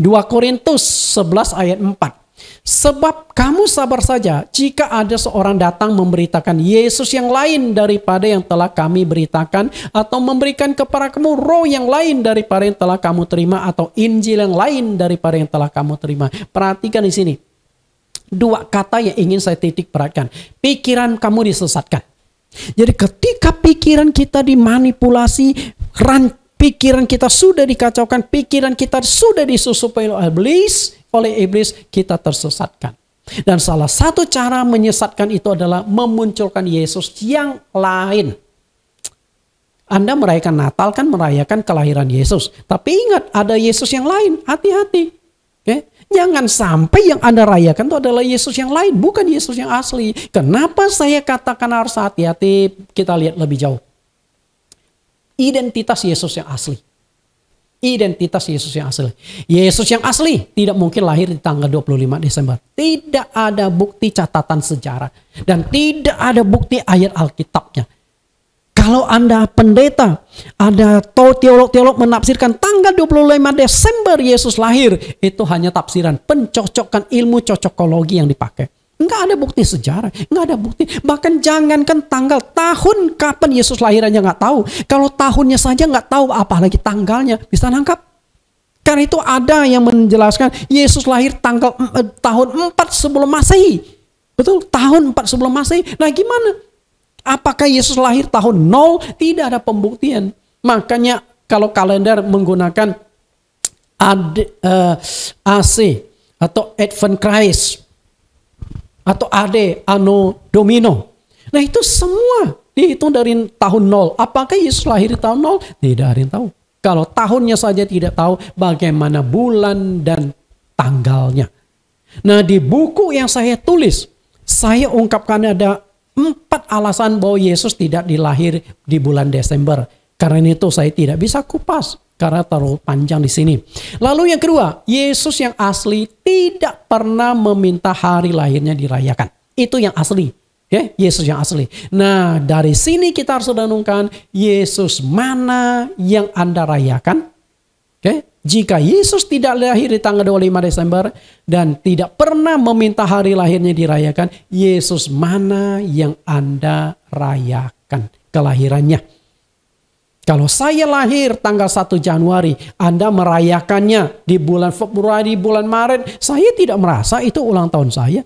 2 Korintus 11 ayat 4. Sebab kamu sabar saja jika ada seorang datang memberitakan Yesus yang lain daripada yang telah kami beritakan, atau memberikan kepada kamu roh yang lain daripada yang telah kamu terima, atau Injil yang lain daripada yang telah kamu terima. Perhatikan di sini. 2 kata yang ingin saya titik perhatikan. Pikiran kamu disesatkan. Jadi ketika pikiran kita dimanipulasi, pikiran kita sudah dikacaukan, pikiran kita sudah disusupi oleh iblis, kita tersesatkan. Dan salah satu cara menyesatkan itu adalah memunculkan Yesus yang lain. Anda merayakan Natal kan merayakan kelahiran Yesus. Tapi ingat, ada Yesus yang lain. Hati-hati. Okay? Jangan sampai yang Anda rayakan itu adalah Yesus yang lain, bukan Yesus yang asli. Kenapa saya katakan harus hati-hati? Kita lihat lebih jauh. Identitas Yesus yang asli. Identitas Yesus yang asli. Yesus yang asli tidak mungkin lahir di tanggal 25 Desember. Tidak ada bukti catatan sejarah. Dan tidak ada bukti ayat Alkitabnya. Kalau Anda pendeta, ada teolog-teolog menafsirkan tanggal 25 Desember Yesus lahir. Itu hanya tafsiran, pencocokan ilmu cocokologi yang dipakai. Enggak ada bukti sejarah, enggak ada bukti. Bahkan jangankan tanggal, tahun kapan Yesus lahir aja enggak tahu. Kalau tahunnya saja enggak tahu, apalagi tanggalnya. Bisa nangkap? Karena itu ada yang menjelaskan Yesus lahir tahun 4 sebelum Masehi. Betul, tahun 4 sebelum Masehi. Nah gimana? Apakah Yesus lahir tahun 0? Tidak ada pembuktian. Makanya kalau kalender menggunakan AC atau Advent Christ, atau AD, Anno Domino. Nah itu semua dihitung dari tahun 0. Apakah Yesus lahir di tahun 0? Tidak ada yang tahu. Kalau tahunnya saja tidak tahu, bagaimana bulan dan tanggalnya. Nah di buku yang saya tulis, saya ungkapkan ada 4 alasan bahwa Yesus tidak dilahir di bulan Desember. Karena itu saya tidak bisa kupas. Karena terlalu panjang di sini. Lalu yang kedua, Yesus yang asli tidak pernah meminta hari lahirnya dirayakan. Itu yang asli. Ya, Yesus yang asli. Nah, dari sini kita harus renungkan, Yesus mana yang Anda rayakan? Oke, jika Yesus tidak lahir di tanggal 25 Desember dan tidak pernah meminta hari lahirnya dirayakan, Yesus mana yang Anda rayakan kelahirannya? Kalau saya lahir tanggal 1 Januari, Anda merayakannya di bulan Februari, bulan Maret, saya tidak merasa itu ulang tahun saya.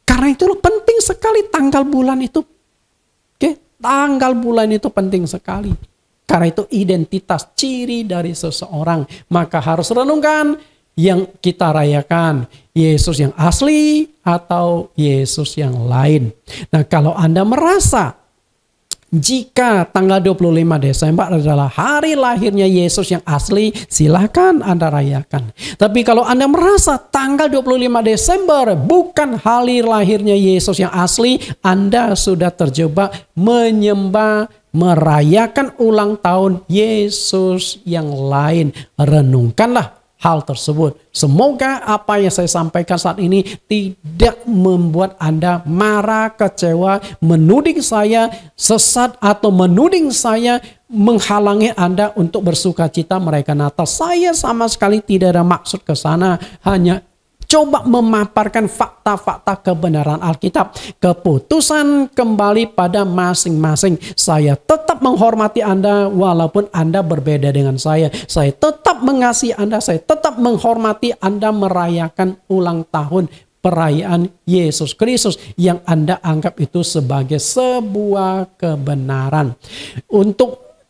Karena itu penting sekali tanggal bulan itu. Oke, tanggal bulan itu penting sekali. Karena itu identitas ciri dari seseorang. Maka harus renungkan yang kita rayakan. Yesus yang asli atau Yesus yang lain. Nah kalau Anda merasa jika tanggal 25 Desember adalah hari lahirnya Yesus yang asli, silakan Anda rayakan. Tapi kalau Anda merasa tanggal 25 Desember bukan hari lahirnya Yesus yang asli, Anda sudah terjebak menyembah, merayakan ulang tahun Yesus yang lain. Renungkanlah hal tersebut. Semoga apa yang saya sampaikan saat ini tidak membuat Anda marah, kecewa, menuding saya sesat atau menuding saya menghalangi Anda untuk bersuka cita merayakan Natal. Saya sama sekali tidak ada maksud ke sana, hanya coba memaparkan fakta-fakta kebenaran Alkitab. Keputusan kembali pada masing-masing. Saya tetap menghormati Anda walaupun Anda berbeda dengan saya. Saya tetap mengasihi Anda. Saya tetap menghormati Anda merayakan ulang tahun perayaan Yesus Kristus yang Anda anggap itu sebagai sebuah kebenaran.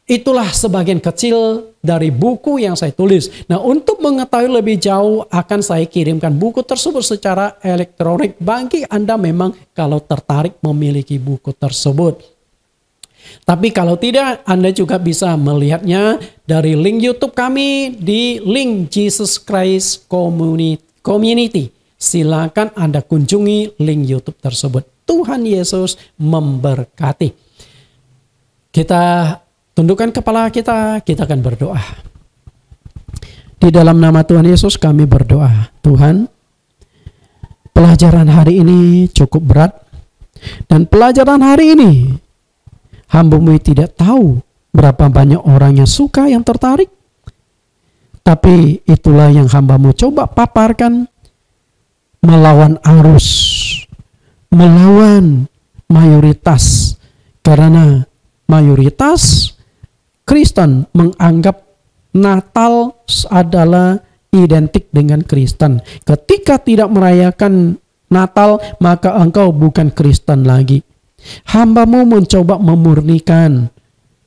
Itulah sebagian kecil dari buku yang saya tulis. Nah, untuk mengetahui lebih jauh akan saya kirimkan buku tersebut secara elektronik bagi Anda memang kalau tertarik memiliki buku tersebut. Tapi kalau tidak, Anda juga bisa melihatnya dari link YouTube kami di link Jesus Christ Community. Silakan Anda kunjungi link YouTube tersebut. Tuhan Yesus memberkati. Kita tundukkan kepala kita akan berdoa. Di dalam nama Tuhan Yesus kami berdoa. Tuhan, pelajaran hari ini cukup berat. Dan pelajaran hari ini, hamba-Mu tidak tahu berapa banyak orang yang suka, yang tertarik. Tapi itulah yang hamba-Mu coba paparkan. Melawan arus. Melawan mayoritas. Karena mayoritas Kristen menganggap Natal adalah identik dengan Kristen. Ketika tidak merayakan Natal, maka engkau bukan Kristen lagi. Hamba-Mu mencoba memurnikan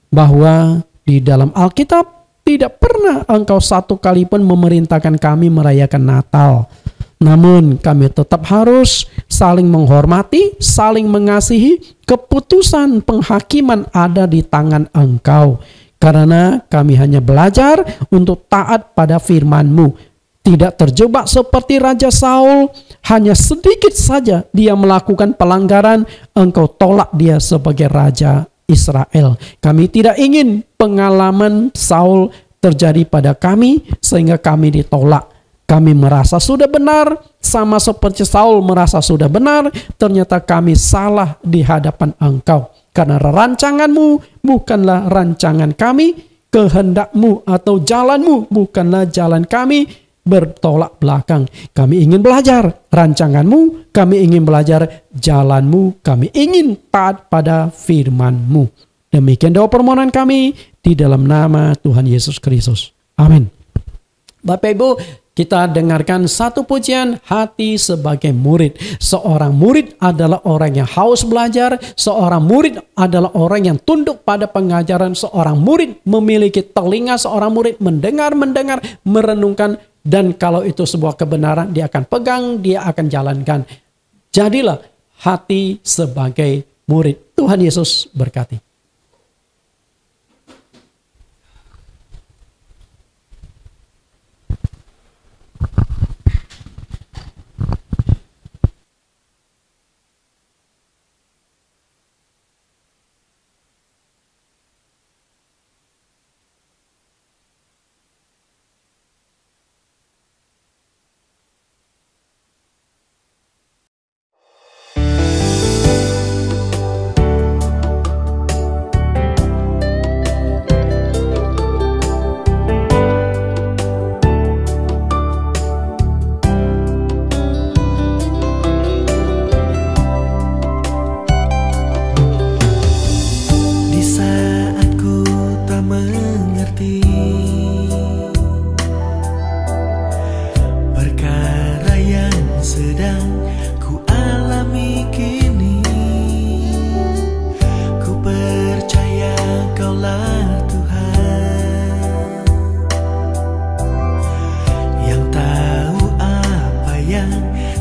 bahwa di dalam Alkitab tidak pernah engkau satu kali pun memerintahkan kami merayakan Natal. Namun kami tetap harus saling menghormati, saling mengasihi. Keputusan penghakiman ada di tangan engkau. Karena kami hanya belajar untuk taat pada firman-Mu. Tidak terjebak seperti Raja Saul, hanya sedikit saja dia melakukan pelanggaran, engkau tolak dia sebagai Raja Israel. Kami tidak ingin pengalaman Saul terjadi pada kami sehingga kami ditolak. Kami merasa sudah benar, sama seperti Saul merasa sudah benar, ternyata kami salah di hadapan Engkau. Karena rancangan-Mu bukanlah rancangan kami, kehendak-Mu atau jalan-Mu bukanlah jalan kami, bertolak belakang. Kami ingin belajar rancangan-Mu, kami ingin belajar jalan-Mu, kami ingin taat pada firman-Mu. Demikian doa permohonan kami di dalam nama Tuhan Yesus Kristus. Amin. Bapak Ibu, kita dengarkan satu pujian, Hati Sebagai Murid. Seorang murid adalah orang yang haus belajar. Seorang murid adalah orang yang tunduk pada pengajaran. Seorang murid memiliki telinga. Seorang murid mendengar, merenungkan. Dan kalau itu sebuah kebenaran, dia akan pegang, dia akan jalankan. Jadilah hati sebagai murid. Tuhan Yesus berkati.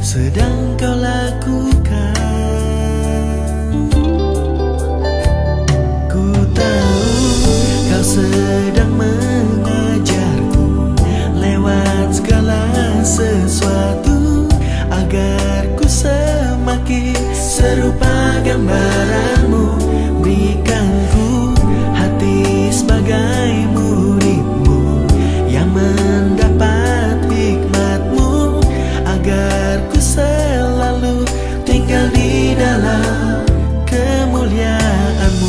sedang kau lakukan. Ku tahu kau sedang mengajarku lewat segala sesuatu, agar ku semakin serupa gambaranmu. Berikan ku hati sebagai muridmu yang mendapat hikmatmu, agar ku selalu tinggal di dalam kemuliaanmu.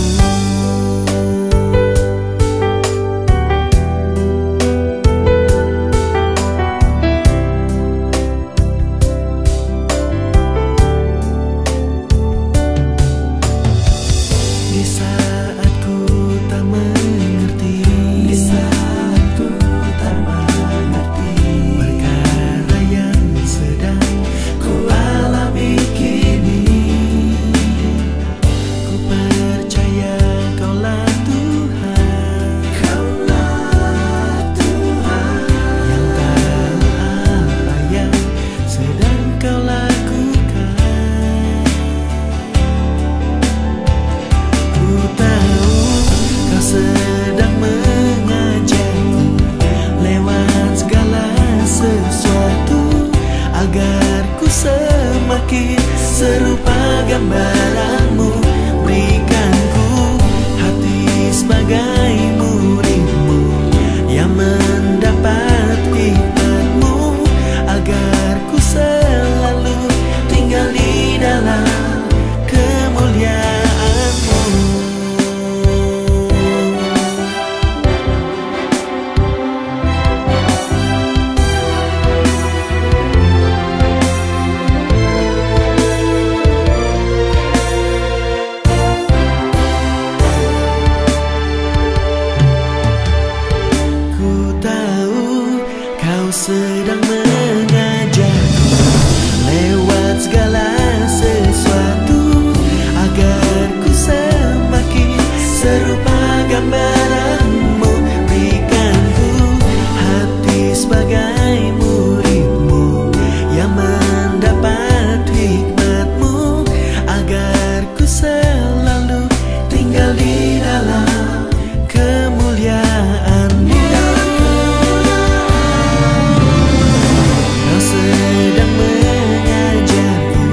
Di saat ku tak mengerti, di saat ku tak mengerti perkara yang sedang ku alami kini, ku percaya Kaulah Tuhan, Kaulah Tuhan yang tahu apa yang sedang Kau lakukan. Ku tahu Kau sedang mengajarku lewat segala sesuatu, agar ku semakin serupa gambaranmu. Berikan ku hati sebagai muridmu yang mendapat hikmatmu, agar ku selalu tinggal di dalam kemuliaanmu. Ku tahu Kau sedang mengajarku lewat segala sesuatu, agar ku semakin serupa gambaranmu. Berikan ku hati sebagai muridmu yang mendapat hikmatmu, agar ku selalu tinggal di dalam kemuliaanmu. Kau sedang mengajarku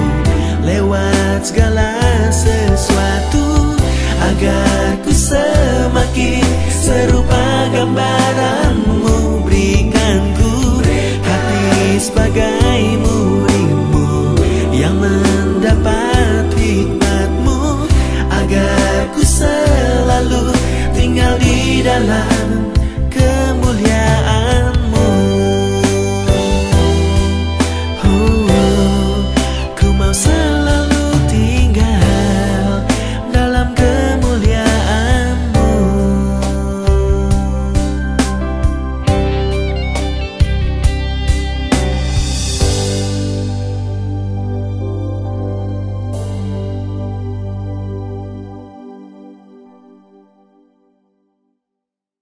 lewat segala sesuatu, agar ku semakin serupa gambaranmu. Berikan ku hati sebagai murid.